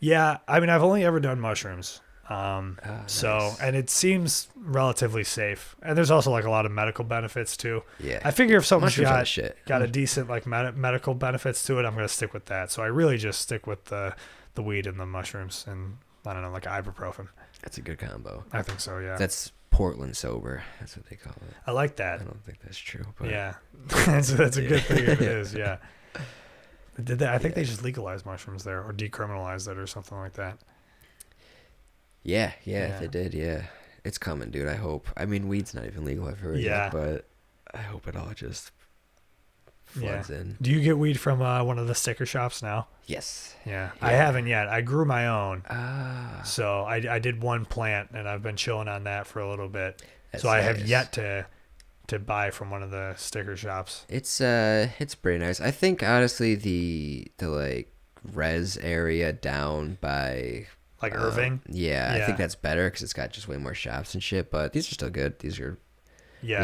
Yeah. I mean, I've only ever done mushrooms. So, Nice. and it seems relatively safe. And there's also like a lot of medical benefits too. Yeah. I figure if something's Mushrooms are the shit. got a decent like medical benefits to it, I'm going to stick with that. So I really just stick with the weed and the mushrooms and I don't know, like ibuprofen. That's a good combo. I think so. Yeah. That's Portland sober. That's what they call it. I like that. I don't think that's true. But Yeah. that's a good thing if it is. Yeah. Did they? I think they just legalized mushrooms there or decriminalized it or something like that. Yeah, they did, yeah. It's coming, dude, I hope. I mean, weed's not even legal, I've heard yet, but I hope it all just floods in. Do you get weed from one of the sticker shops now? Yes. Yeah. I haven't yet. I grew my own. Ah. So I did one plant, and I've been chilling on that for a little bit. That's so I have nice. yet to buy from one of the sticker shops. It's pretty nice. I think, honestly, the like, res area down by... Like Irving? Yeah, I think that's better because it's got just way more shops and shit. But these are still good. These are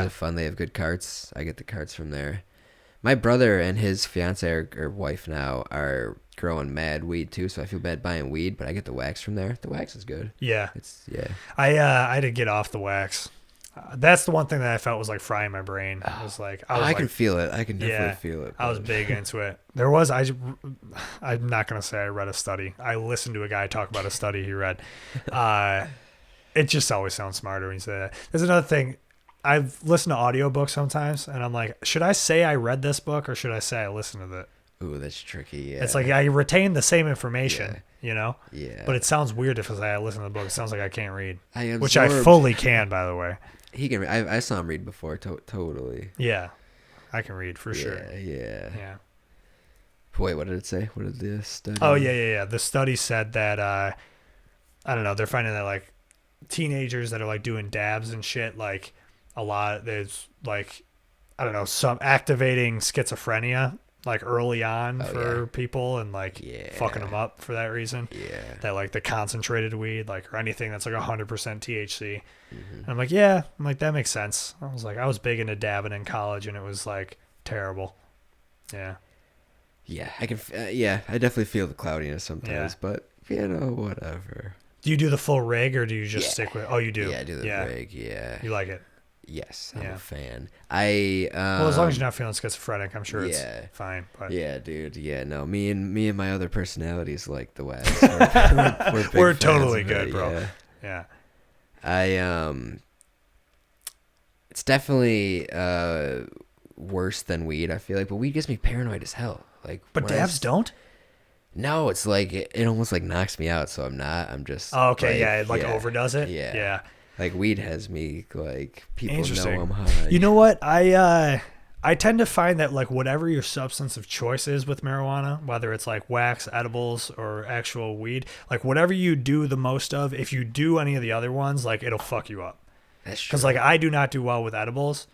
fun. They have good carts. I get the carts from there. My brother and his fiance or wife now are growing mad weed too. So I feel bad buying weed, but I get the wax from there. The wax is good. Yeah. I had to get off the wax. That's the one thing that I felt was like frying my brain. It was like I can feel it. I can definitely feel it. I was big into it. I'm not gonna say I read a study. I listened to a guy talk about a study he read. It just always sounds smarter when you say that. There's another thing. I've listened to audiobooks sometimes, and I'm like, should I say I read this book or should I say I listened to it? Ooh, that's tricky. Yeah. It's like I retain the same information, you know. Yeah. But it sounds weird if I say I listen to the book. It sounds like I can't read, I which I fully can, by the way. He can. I saw him read before. Totally. Yeah, I can read for sure. Yeah. Wait, what did it say? What did the study? Oh yeah. The study said that I don't know. They're finding that like teenagers that are like doing dabs and shit, like a lot. There's like I don't know, some activating schizophrenia like early on for people and like fucking them up for that reason. Yeah. That like the concentrated weed, like or anything that's like 100% THC. Mm-hmm. And I'm like, that makes sense. I was big into dabbing in college and it was like terrible. Yeah. Yeah, I can. I definitely feel the cloudiness sometimes, but whatever. Do you do the full rig or do you just stick with? Oh, you do. Yeah, I do the rig. Yeah. You like it? Yes, I'm Yeah. a fan. Well, as long as you're not feeling schizophrenic, I'm sure it's fine. But yeah, dude. Yeah, no. Me and my other personalities like the West. We're totally good, bro. Yeah. It's definitely worse than weed. I feel like, but weed gets me paranoid as hell. Like, but dabs don't. No, it's like it almost like knocks me out. So I'm not. I'm just. Oh, okay. It overdoes it. Yeah. Like weed has me like people know I'm high. You know what? I tend to find that like whatever your substance of choice is with marijuana, whether it's like wax, edibles, or actual weed, like whatever you do the most of, if you do any of the other ones, like it'll fuck you up. That's true. Because like I do not do well with edibles.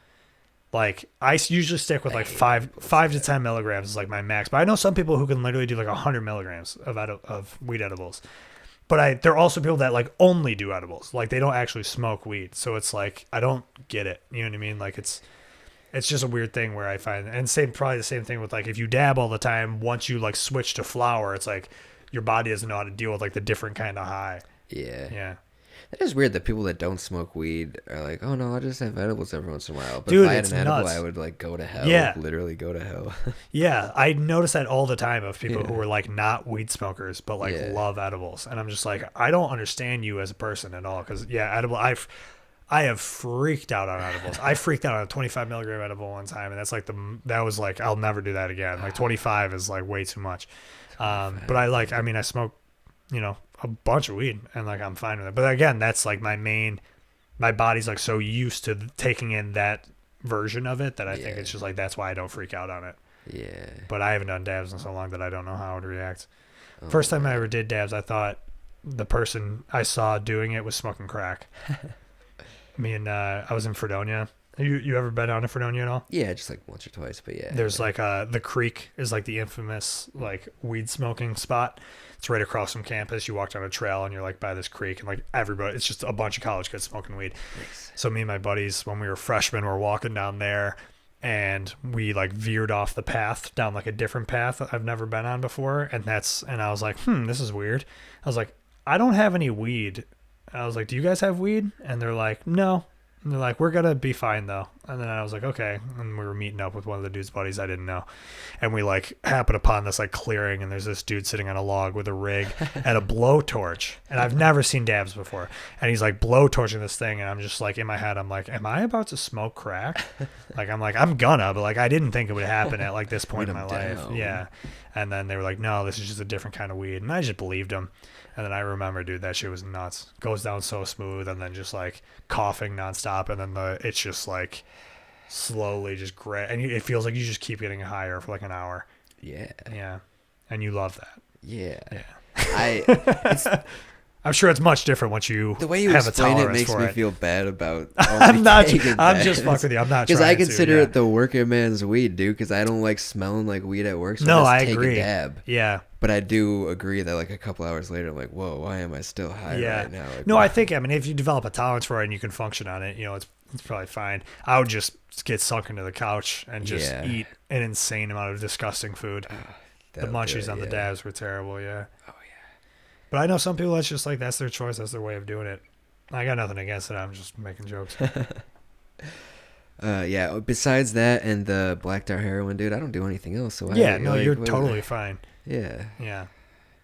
Like I usually stick with like five to 10 milligrams is like my max. But I know some people who can literally do like 100 milligrams of weed edibles. But there are also people that like only do edibles. Like they don't actually smoke weed. So it's like I don't get it. You know what I mean? Like it's just a weird thing where I find, and probably the same thing with like if you dab all the time, once you like switch to flower, it's like your body doesn't know how to deal with like the different kind of high. Yeah. That is weird that people that don't smoke weed are like, oh no, I just have edibles every once in a while. But dude, if I had it's an edible, nuts. I would like go to hell. Yeah. Literally go to hell. Yeah. I notice that all the time of people who are like not weed smokers, but like love edibles. And I'm just like, I don't understand you as a person at all. Cause edible, I have freaked out on edibles. I freaked out on a 25 milligram edible one time. And that's like that was like, I'll never do that again. Like 25 is like way too much. But I smoke, a bunch of weed and like I'm fine with it. But again, that's like my body's like so used to taking in that version of it that I think it's just like that's why I don't freak out on it. Yeah. But I haven't done dabs in so long that I don't know how I would react. First time I ever did dabs, I thought the person I saw doing it was smoking crack. I was in Fredonia. You ever been down to Fredonia at all? Yeah, just like once or twice, but yeah. There's like the creek is like the infamous like weed smoking spot. It's right across from campus. You walk down a trail and you're like by this creek and like everybody, it's just a bunch of college kids smoking weed. Nice. So me and my buddies, when we were freshmen, were walking down there and we like veered off the path down like a different path that I've never been on before. And I was like, this is weird. I was like, I don't have any weed. I was like, do you guys have weed? And they're like, no. And they're like, we're going to be fine, though. And then I was like, okay. And we were meeting up with one of the dude's buddies I didn't know. And we, like, happened upon this, like, clearing. And there's this dude sitting on a log with a rig and a blowtorch. And I've never seen dabs before. And he's, like, blowtorching this thing. And I'm just, like, in my head, I'm like, am I about to smoke crack? I'm gonna. But, like, I didn't think it would happen at, like, this point in my life. Yeah. And then they were like, no, this is just a different kind of weed. And I just believed him. And then I remember, dude, that shit was nuts. Goes down so smooth, and then just like coughing nonstop, and then it's just like slowly just and it feels like you just keep getting higher for like an hour. Yeah. Yeah. And you love that. Yeah. Yeah. I'm sure it's much different once you the way you have explain a it tolerance makes for me it. feel bad about. I'm just fucking with you. I'm not because I trying consider to, it the working man's weed, dude. Because I don't like smelling like weed at work. So No, I I just agree. Take a dab. Yeah. But I do agree that like a couple hours later, I'm like, whoa, why am I still high right now? Like, No, I think if you develop a tolerance for it and you can function on it, it's probably fine. I would just get sunk into the couch and just eat an insane amount of disgusting food. The munchies on the dabs were terrible. Yeah. Oh yeah. But I know some people that's just like that's their choice, that's their way of doing it. I got nothing against it. I'm just making jokes. Yeah. Besides that and the black tar heroin, dude, I don't do anything else. So you're totally fine. Yeah. Yeah.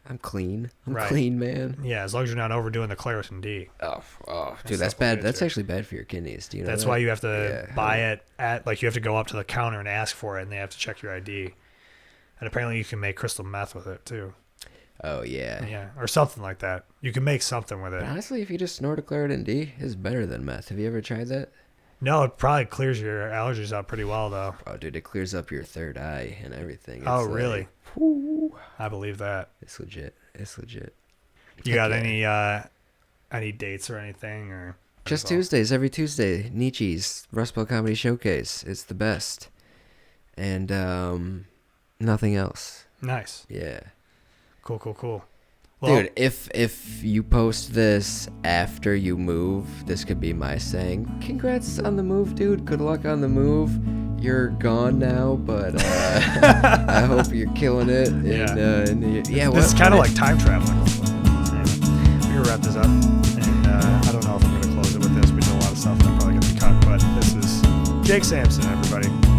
I'm clean. I'm Right. clean, man. Yeah, as long as you're not overdoing the Claritin D. Oh, dude, that's bad. That's actually bad for your kidneys. Do you know That's that? why you have to buy it at you have to go up to the counter and ask for it, and they have to check your ID. And apparently, you can make crystal meth with it too. Oh yeah. Yeah, or something like that. You can make something with it. But honestly, if you just snort a Claritin D, it's better than meth. Have you ever tried that? No, it probably clears your allergies out pretty well, though. Oh, dude, it clears up your third eye and everything. It's Really? Whoo. I believe that. It's legit. It's legit. You got any dates or anything, or just Tuesdays? Every Tuesday, Nietzsche's Rust Belt Comedy Showcase. It's the best, and nothing else. Nice. Yeah. Cool. Well, Dude, if you post this after you move, this could be my saying, congrats on the move, dude. Good luck on the move. You're gone now, but I hope you're killing it. And, this is kind of like time traveling. We're going to wrap this up. And I don't know if I'm going to close it with this. We did a lot of stuff that I'm probably going to be cut. But this is Jake Samson, everybody.